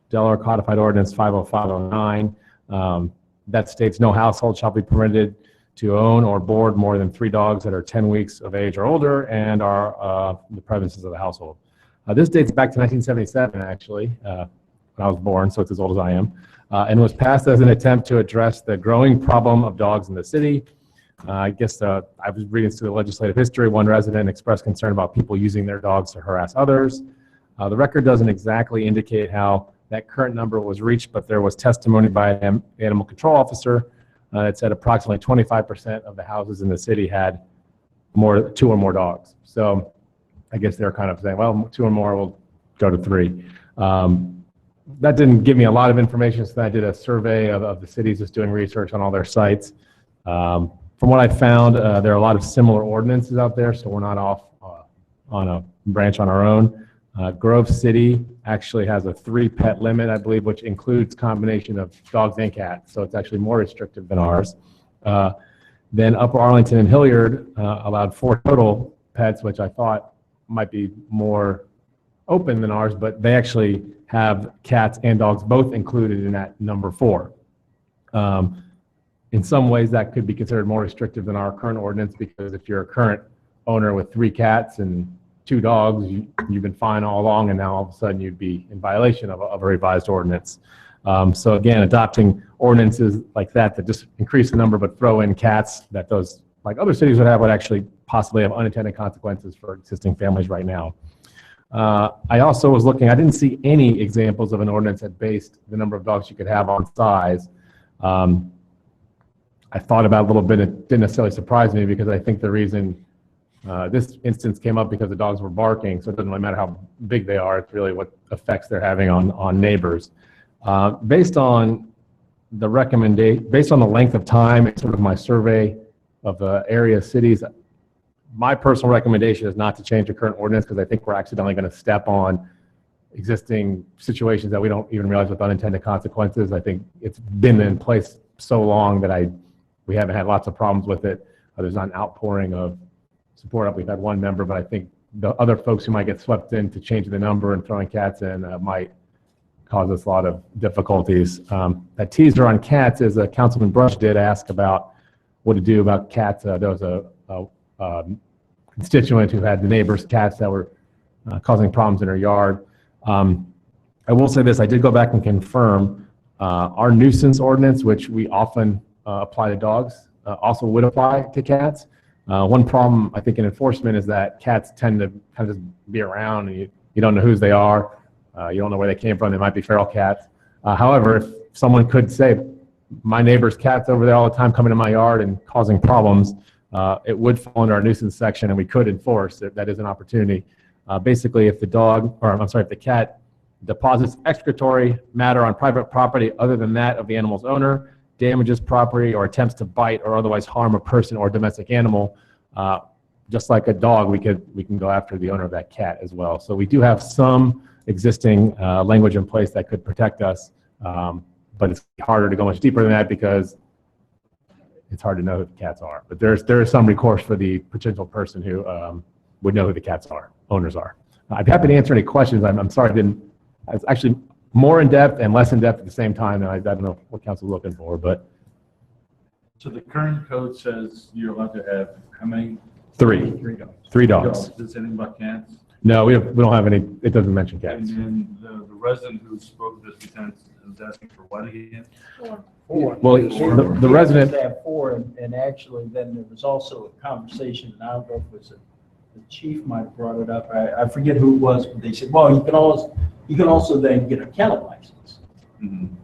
Delaware Codified Ordinance 50509. That states no household shall be permitted to own or board more than 3 dogs that are 10 weeks of age or older and are the premises of the household. This dates back to 1977, actually, when I was born, so it's as old as I am, and was passed as an attempt to address the growing problem of dogs in the city. I guess I was reading through the legislative history. One resident expressed concern about people using their dogs to harass others. The record doesn't exactly indicate how that current number was reached, but there was testimony by an animal control officer that said approximately 25% of the houses in the city had 2 or more dogs. So I guess they're kind of saying, well, 2 or more will go to 3. That didn't give me a lot of information, so I did a survey of the cities just doing research on all their sites. From what I found, there are a lot of similar ordinances out there, so we're not off on a branch on our own. Grove City actually has a 3-pet limit, I believe, which includes combination of dogs and cats, so it's actually more restrictive than ours. Then Upper Arlington and Hilliard allowed 4 total pets, which I thought might be more open than ours, but they actually have cats and dogs both included in that number 4. In some ways, that could be considered more restrictive than our current ordinance, because if you're a current owner with 3 cats and 2 dogs, you've been fine all along, and now all of a sudden you'd be in violation of a revised ordinance. So again, adopting ordinances like that just increase the number but throw in cats that those, like other cities would have, would actually possibly have unintended consequences for existing families right now. I also was looking, I didn't see any examples of an ordinance that based the number of dogs you could have on size. I thought about it a little bit. It didn't necessarily surprise me, because I think the reason this instance came up because the dogs were barking, so it doesn't really matter how big they are. It's really what effects they're having on neighbors. Based on the length of time and sort of my survey of the area cities, my personal recommendation is not to change the current ordinance, because I think we're accidentally going to step on existing situations that we don't even realize with unintended consequences. I think it's been in place so long that we haven't had lots of problems with it. There's not an outpouring of support. We've had 1 member, but I think the other folks who might get swept into changing the number and throwing cats in might cause us a lot of difficulties. That teaser on cats is Councilman Brush did ask about what to do about cats. There was a constituent who had the neighbor's cats that were causing problems in her yard. I will say this, I did go back and confirm our nuisance ordinance, which we often apply to dogs, also would apply to cats. One problem, I think, in enforcement is that cats tend to kind of just be around and you don't know whose they are. You don't know where they came from. They might be feral cats. However, if someone could say, my neighbor's cat's over there all the time coming to my yard and causing problems, it would fall under our nuisance section and we could enforce it. That is an opportunity. Basically, if the if the cat deposits excretory matter on private property other than that of the animal's owner, damages property, or attempts to bite or otherwise harm a person or domestic animal, just like a dog, we can go after the owner of that cat as well. So we do have some existing language in place that could protect us, but it's harder to go much deeper than that because it's hard to know who the cats are. But there is some recourse for the potential person who would know who the cats are, owners are. I'd be happy to answer any questions. I'm sorry, it's actually more in depth and less in depth at the same time. And I don't know what council's looking for, but. So the current code says you're allowed to have how many? Three. Three dogs. Does it say anything about cats? No, we don't have any, it doesn't mention cats. And then the resident who spoke this lieutenant is asking for what again? Four. Well, the resident. They have four, and actually then there was also a conversation, and I don't know if it was the chief might have brought it up. I forget who it was, but they said, well, you can also then get a kennel license.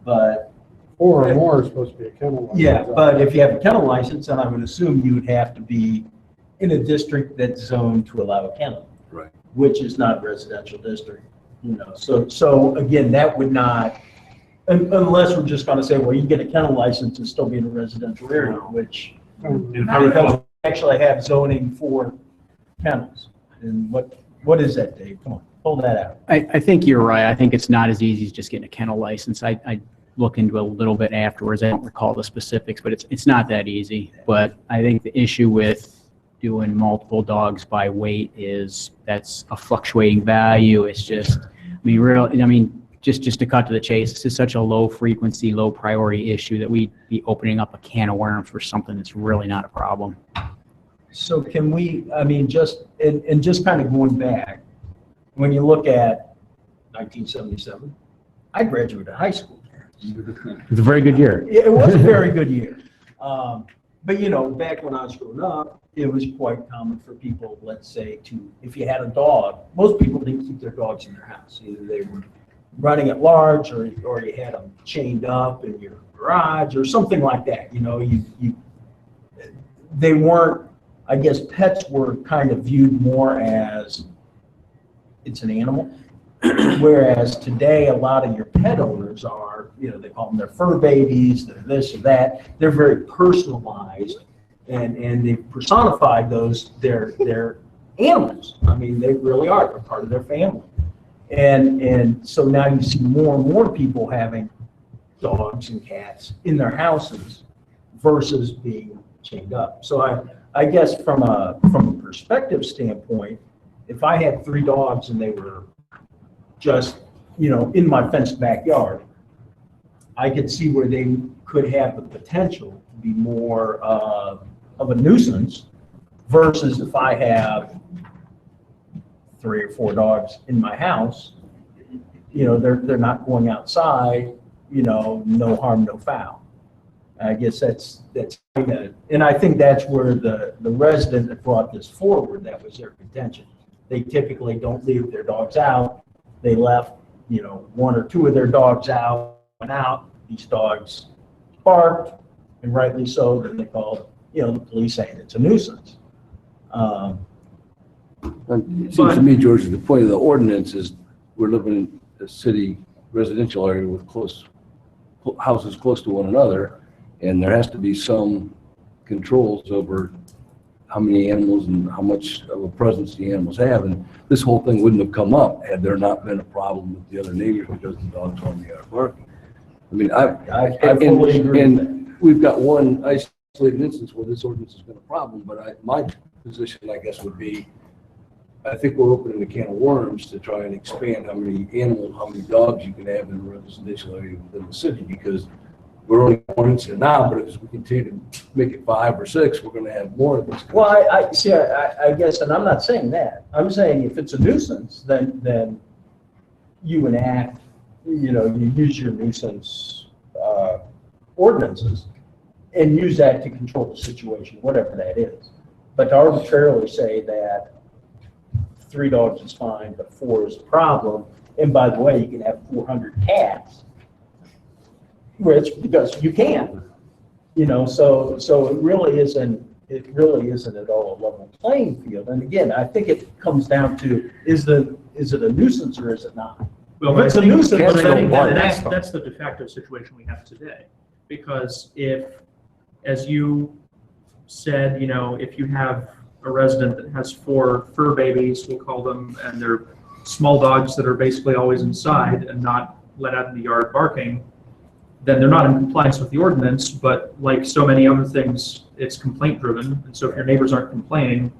But 4 or more is supposed to be a kennel license. yeah, but if you have a kennel license, then I would assume you would have to be in a district that's zoned to allow a kennel. Right. Which is not a residential district, So again, that would not, unless we're just gonna say, well, you get a kennel license and still be in a residential area, which because we actually have zoning for kennels. And what is that, Dave? Come on, pull that out. I think you're right. I think it's not as easy as just getting a kennel license. I look into it a little bit afterwards. I don't recall the specifics, but it's not that easy. But I think the issue with doing multiple dogs by weight is that's a fluctuating value. It's just, just to cut to the chase, this is such a low frequency, low priority issue that we'd be opening up a can of worms for something that's really not a problem. So can we, just kind of going back, when you look at 1977, I graduated high school. It's a very good year. It was a very good year. But back when I was growing up, it was quite common for people, let's say, if you had a dog, most people didn't keep their dogs in their house. Either they were running at large or you had them chained up in your garage or something like that. They weren't, I guess pets were kind of viewed more as it's an animal. Whereas today, a lot of your pet owners are, they call them their fur babies, they're this or that. They're very personalized and they've personified their animals. They really are. They're part of their family. And so now you see more and more people having dogs and cats in their houses versus being chained up. So I guess from a perspective standpoint, if I had 3 dogs and they were just, in my fenced backyard, I could see where they could have the potential to be more of a nuisance versus if I have 3 or 4 dogs in my house, they're not going outside, no harm, no foul. I guess that's kind of, and I think that's where the resident that brought this forward, that was their contention. They typically don't leave their dogs out. They left, 1 or 2 of their dogs out, went out. These dogs barked, and rightly so. Then they called, the police saying it's a nuisance. It seems to me, George, the point of the ordinance is we're living in a city residential area with houses close to one another, and there has to be some controls over how many animals and how much of a presence the animals have. And this whole thing wouldn't have come up had there not been a problem with the other neighbors because the dogs on the yard barking. I fully agree with that. And we've got one isolated instance where this ordinance has been a problem, but my position, I guess, would be, I think we're opening a can of worms to try and expand how many dogs you can have in a residential area within the city, because we're only 1 incident now, but as we continue to make it 5 or 6, we're gonna have more of this. Well, I see, I guess, and I'm not saying that. I'm saying if it's a nuisance, then you enact, you use your nuisance ordinances and use that to control the situation, whatever that is. But to arbitrarily say that 3 dogs is fine, but 4 is a problem, and by the way, you can have 400 cats, because you can, so it really isn't at all a level playing field. And again, I think it comes down to, is it a nuisance or is it not? Well, If it's a nuisance, but I then think that's that's the de facto situation we have today. Because if, as you said, if you have a resident that has 4 fur babies, we'll call them, and they're small dogs that are basically always inside and not let out in the yard barking, then they're not in compliance with the ordinance. But like so many other things, it's complaint driven. And so if your neighbors aren't complaining,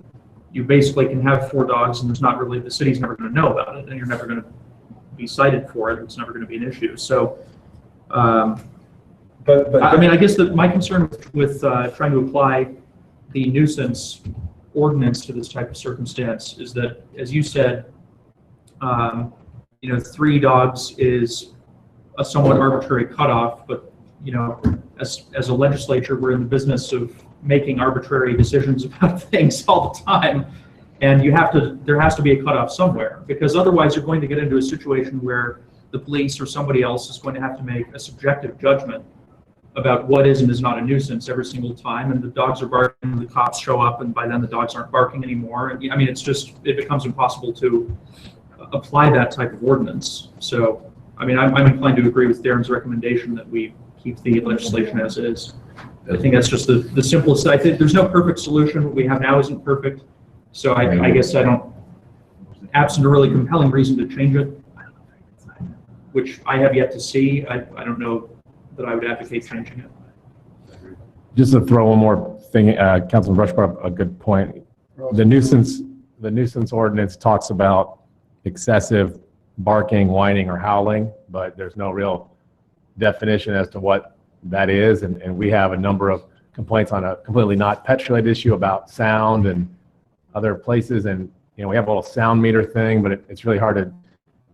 you basically can have 4 dogs and there's not really, the city's never going to know about it and you're never going to be cited for it. It's never going to be an issue. So, I guess that my concern with trying to apply the nuisance ordinance to this type of circumstance is that, as you said, 3 dogs is a somewhat arbitrary cutoff, but as a legislature, we're in the business of making arbitrary decisions about things all the time, and there has to be a cutoff somewhere, because otherwise you're going to get into a situation where the police or somebody else is going to have to make a subjective judgment about what is and is not a nuisance every single time, and the dogs are barking, the cops show up, and by then the dogs aren't barking anymore. And it becomes impossible to apply that type of ordinance. So, I'm inclined to agree with Darren's recommendation that we keep the legislation as is. I think that's just the simplest. I think there's no perfect solution. What we have now isn't perfect. So I guess absent a really compelling reason to change it, which I have yet to see, I don't know that I would advocate changing it. Just to throw one more thing, Councilman Rush brought up a good point. The nuisance ordinance talks about excessive barking, whining, or howling, but there's no real definition as to what that is. And we have a number of complaints on a completely not pet-related issue about sound and other places. And, we have a little sound meter thing, but it's really hard to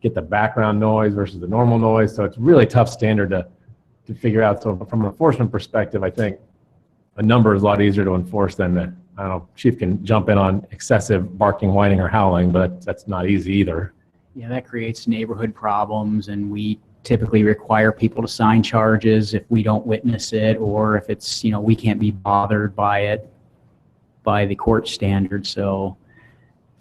get the background noise versus the normal noise. So it's a really tough standard to figure out. So from an enforcement perspective, I think a number is a lot easier to enforce than I don't know, Chief can jump in on excessive barking, whining, or howling, but that's not easy either. Yeah, that creates neighborhood problems, and we typically require people to sign charges if we don't witness it, or if it's, we can't be bothered by it by the court standard. So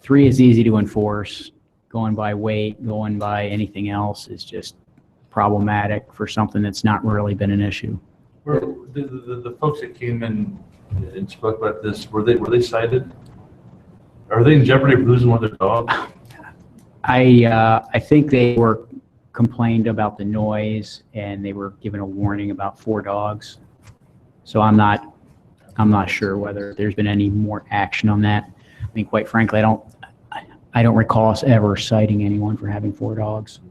3 is easy to enforce. Going by weight, going by anything else is just problematic for something that's not really been an issue. The folks that came in and spoke about this, were they cited? Are they in jeopardy of losing one of their dogs? I think they were complained about the noise, and they were given a warning about 4 dogs. So I'm not sure whether there's been any more action on that. I mean, quite frankly, I don't recall us ever citing anyone for having 4 dogs.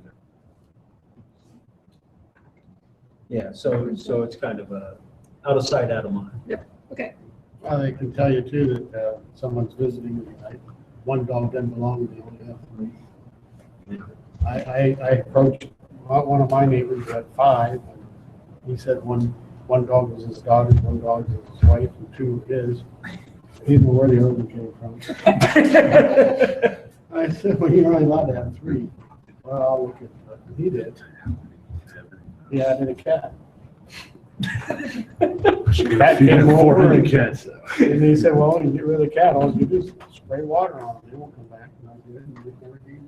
Yeah, so it's kind of a out of sight, out of mind. Yep, okay. Well, I can tell you too that someone's visiting tonight. 1 dog doesn't belong, they only have 3. I approached one of my neighbors who had 5, and he said one dog was his daughter, 1 dog was his wife, and 2 his. He didn't know where the other one came from. I said, well, you're only allowed to have 3. Well, I'll look at it. He did. He added a cat. Cat came over and cats. And they said, well, you get rid of the cat, all you do is spray water on them. They won't come back. And I did, and they never came.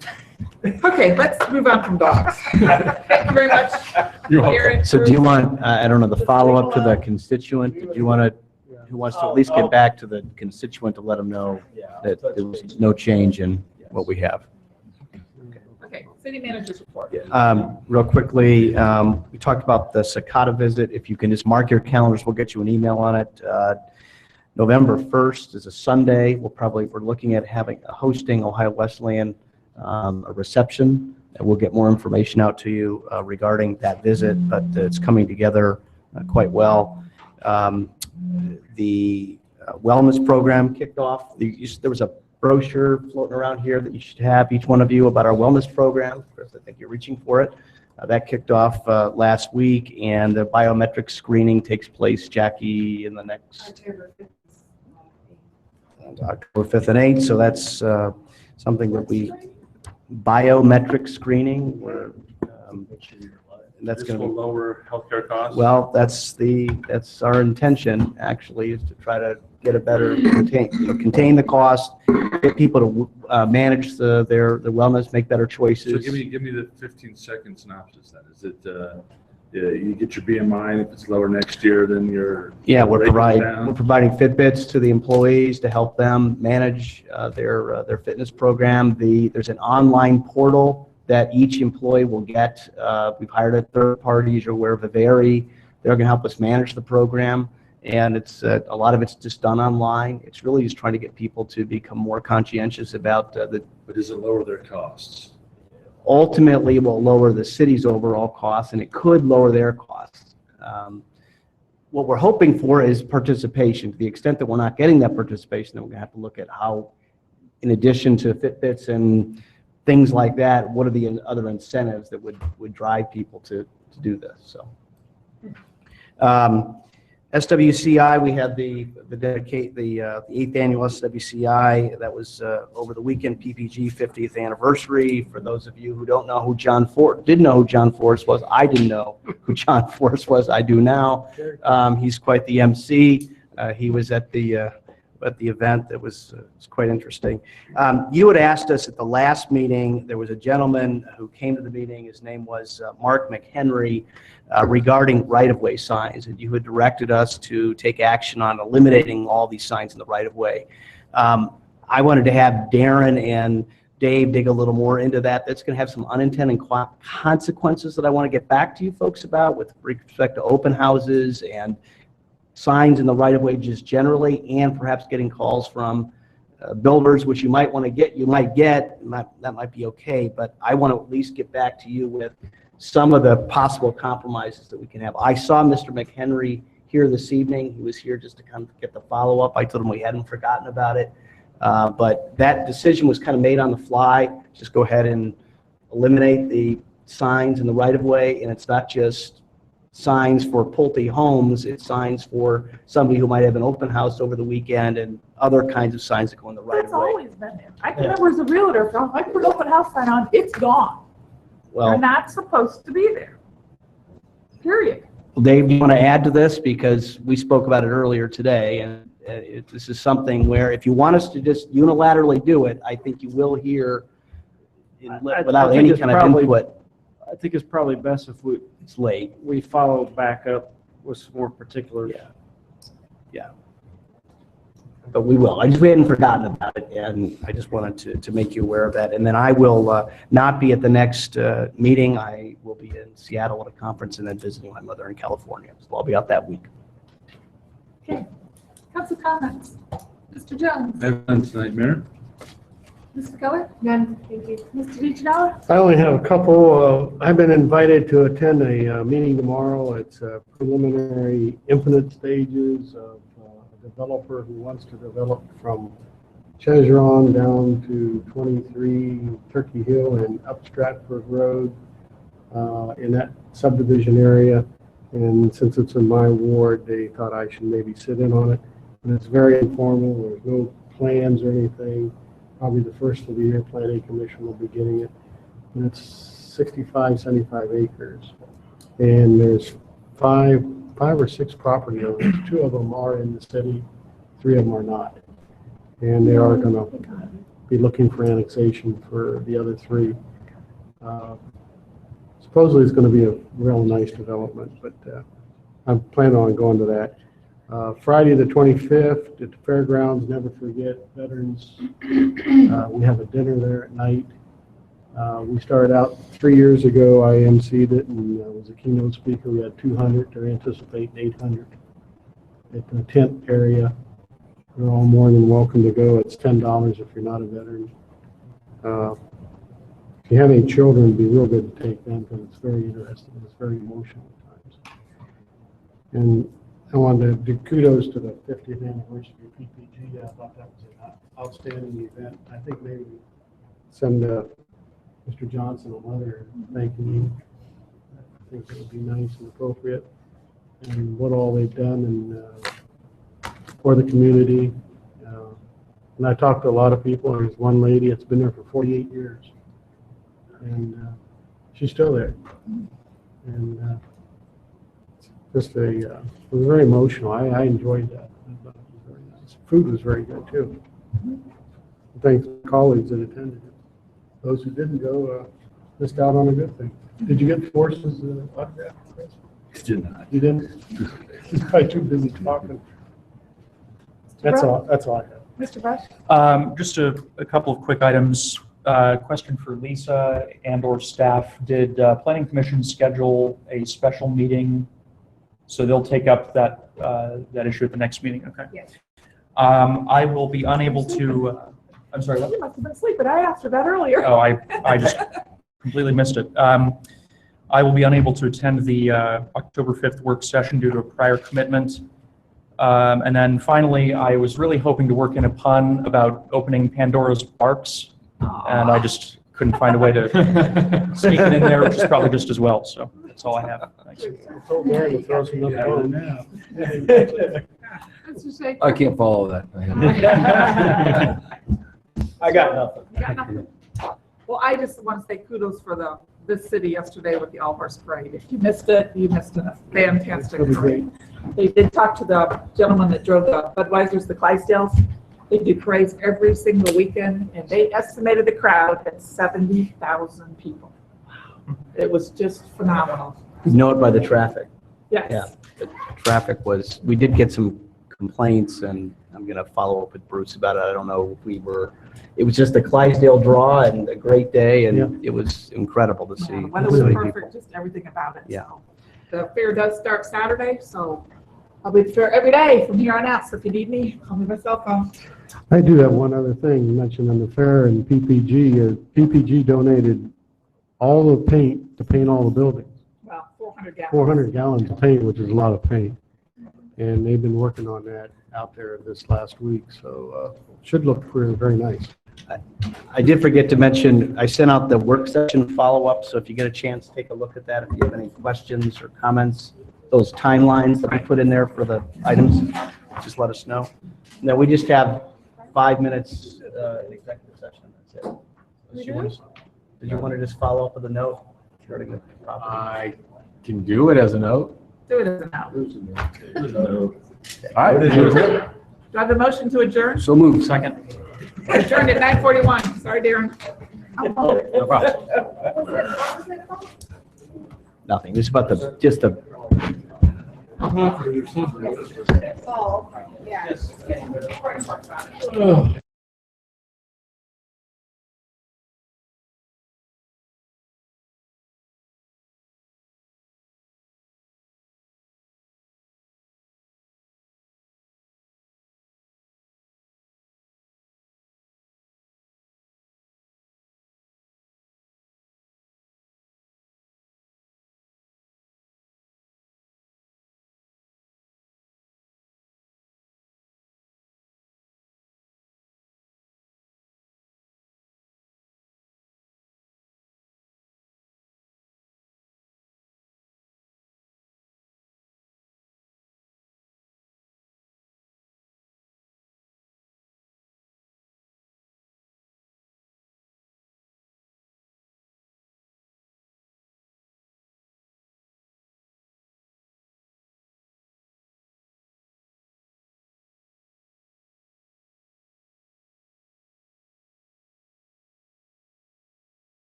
Okay, let's move on from dogs. Thank you very much. Aaron, So do you want, I don't know, the follow-up to the constituent? Do you want to, who wants to at least get back to the constituent to let them know that there was no change in what we have? Okay, city manager's report. Real quickly, we talked about the Cicada visit. If you can just mark your calendars, we'll get you an email on it. November 1st is a Sunday. We're looking at hosting Ohio Wesleyan a reception. We'll get more information out to you regarding that visit, but it's coming together quite well. The wellness program kicked off. There was a brochure floating around here that you should have, each one of you, about our wellness program. Chris, I think you're reaching for it. That kicked off last week, and the biometric screening takes place, Jackie, in the next October 5th and 8th. So that's something that biometric screening, where that's going to This will lower healthcare costs? Well, that's our intention, actually, is to try to get a better, contain the cost, get people to manage their wellness, make better choices. So give me the 15-second synopsis then. Is it, you get your BMI, if it's lower next year, then you're. Yeah, we're down? providing Fitbits to the employees to help them manage their fitness program. There's an online portal that each employee will get. We've hired a third party, as you're aware, Viveri. They're going to help us manage the program, and it's a lot of it's just done online. It's really just trying to get people to become more conscientious about But does it lower their costs? Ultimately, it will lower the city's overall costs, and it could lower their costs. What we're hoping for is participation. To the extent that we're not getting that participation, then we're going to have to look at how, in addition to Fitbits and things like that, what are the other incentives that would drive people to do this? So, SWCI, we had the 8th annual SWCI that was over the weekend, PPG 50th anniversary. For those of you who don't know who didn't know who John Forrest was, I didn't know who John Forrest was. I do now. He's quite the MC. He was at the event. That was quite interesting. You had asked us at the last meeting, there was a gentleman who came to the meeting, his name was Mark McHenry, regarding right-of-way signs, and you had directed us to take action on eliminating all these signs in the right-of-way. I wanted to have Darren and Dave dig a little more into that. That's going to have some unintended consequences that I want to get back to you folks about with respect to open houses and signs in the right-of-way just generally, and perhaps getting calls from builders, which you might want to get, that might be okay, but I want to at least get back to you with some of the possible compromises that we can have. I saw Mr. McHenry here this evening. He was here just to kind of get the follow-up. I told him we hadn't forgotten about it, but that decision was kind of made on the fly. Just go ahead and eliminate the signs in the right-of-way, and it's not just signs for Pulte homes, it's signs for somebody who might have an open house over the weekend and other kinds of signs that go in the right It's of way. always been there. I can remember as a realtor, if I put an open house sign on, it's gone. They're Well, not supposed to be there. Period. Dave, do you want to add to this? Because we spoke about it earlier today, and this is something where if you want us to just unilaterally do it, I think you will hear without any kind of input. I think it's probably best if It's late. we follow back up with some more particulars. Yeah. But we will. We hadn't forgotten about it, and I just wanted to make you aware of that. And then I will not be at the next meeting. I will be in Seattle at a conference and then visiting my mother in California. So I'll be out that week. Okay. Council comments. Mr. Jones. None tonight, Mayor. Mr. Keller. None, thank you. Mr. DiGianella. I only have a couple. I've been invited to attend a meeting tomorrow. It's preliminary infinite stages of a developer who wants to develop from Cheseron down to 23 Turkey Hill and up Stratford Road in that subdivision area. And since it's in my ward, they thought I should maybe sit in on it. And it's very informal. There's no plans or anything. Probably the first of the year, Planning Commission will be getting it. And it's 75 acres. And there's five or six property owners. 2 of them are in the city, 3 of them are not. And they are going to be looking for annexation for the other 3. Supposedly it's going to be a real nice development, but I'm planning on going to that. Friday the 25th at the fairgrounds, never forget Veterans. We have a dinner there at night. We started out 3 years ago. I emceed it and was a keynote speaker. We had 200. They're anticipating 800 at the tent area. You're all more than welcome to go. It's $10 if you're not a veteran. If you have any children, it'd be real good to take them because it's very interesting. It's very emotional at times. And I wanted to do kudos to the 50th anniversary of PPG. I thought that was an outstanding event. I think maybe send Mr. Johnson a letter thanking you. I think it would be nice and appropriate. And what all they've done for the community. And I talked to a lot of people. There's one lady that's been there for 48 years. And she's still there. And just it was very emotional. I enjoyed that. I thought it was very nice. Food was very good too. Thanks to colleagues that attended it. Those who didn't go missed out on a good thing. Did you get Force's autograph, Chris? Did not. You didn't? He's probably too busy talking. That's all I have. Mr. Bush? Just a couple of quick items. Question for Lisa and/or staff. Did Planning Commission schedule a special meeting? So they'll take up that issue at the next meeting, okay? Yes. I will be unable to, I'm sorry, what? You must have been asleep, but I asked her that earlier. Oh, I just completely missed it. I will be unable to attend the October 5th work session due to a prior commitment. And then finally, I was really hoping to work in a pun about opening Pandora's Barks, and I just couldn't find a way to sneak it in there, which is probably just as well. So that's all I have. Thanks. I can't follow that. I got nothing. You got nothing? Well, I just want to say kudos for this city yesterday with the All Horse Parade. If you missed it, you missed a fantastic parade. They did talk to the gentleman that drove the Budweisers, the Clydesdales. They do parades every single weekend, and they estimated the crowd at 70,000 people. It was just phenomenal. You know it by the traffic. Yes. Yeah, the traffic was, we did get some complaints, and I'm going to follow up with Bruce about it. I don't know if it was just a Clydesdale draw and a great day, and it was incredible to see. The weather was so many perfect, people. just everything about it. Yeah. So. The fair does start Saturday, so I'll be at the fair every day from here on out. So if you need me, call me my cell phone. I do have one other thing you mentioned on the fair and PPG. PPG donated all the paint to paint all the buildings. Well, 400 gallons. 400 gallons of paint, which is a lot of paint. And they've been working on that out there this last week, so should look very nice. I did forget to mention, I sent out the work session follow-up, so if you get a chance, take a look at that. If you have any questions or comments, those timelines that we put in there for the items, just let us know. Now, we just have 5 minutes in executive session, that's it. Did you want to just follow up with a note? I can do it as a note. Do it as a note. All right. Do I have a motion to adjourn? So moved. Second. Adjourned at 9:41. Sorry, Darren. No problem. Nothing, just about just the. Oh, yeah.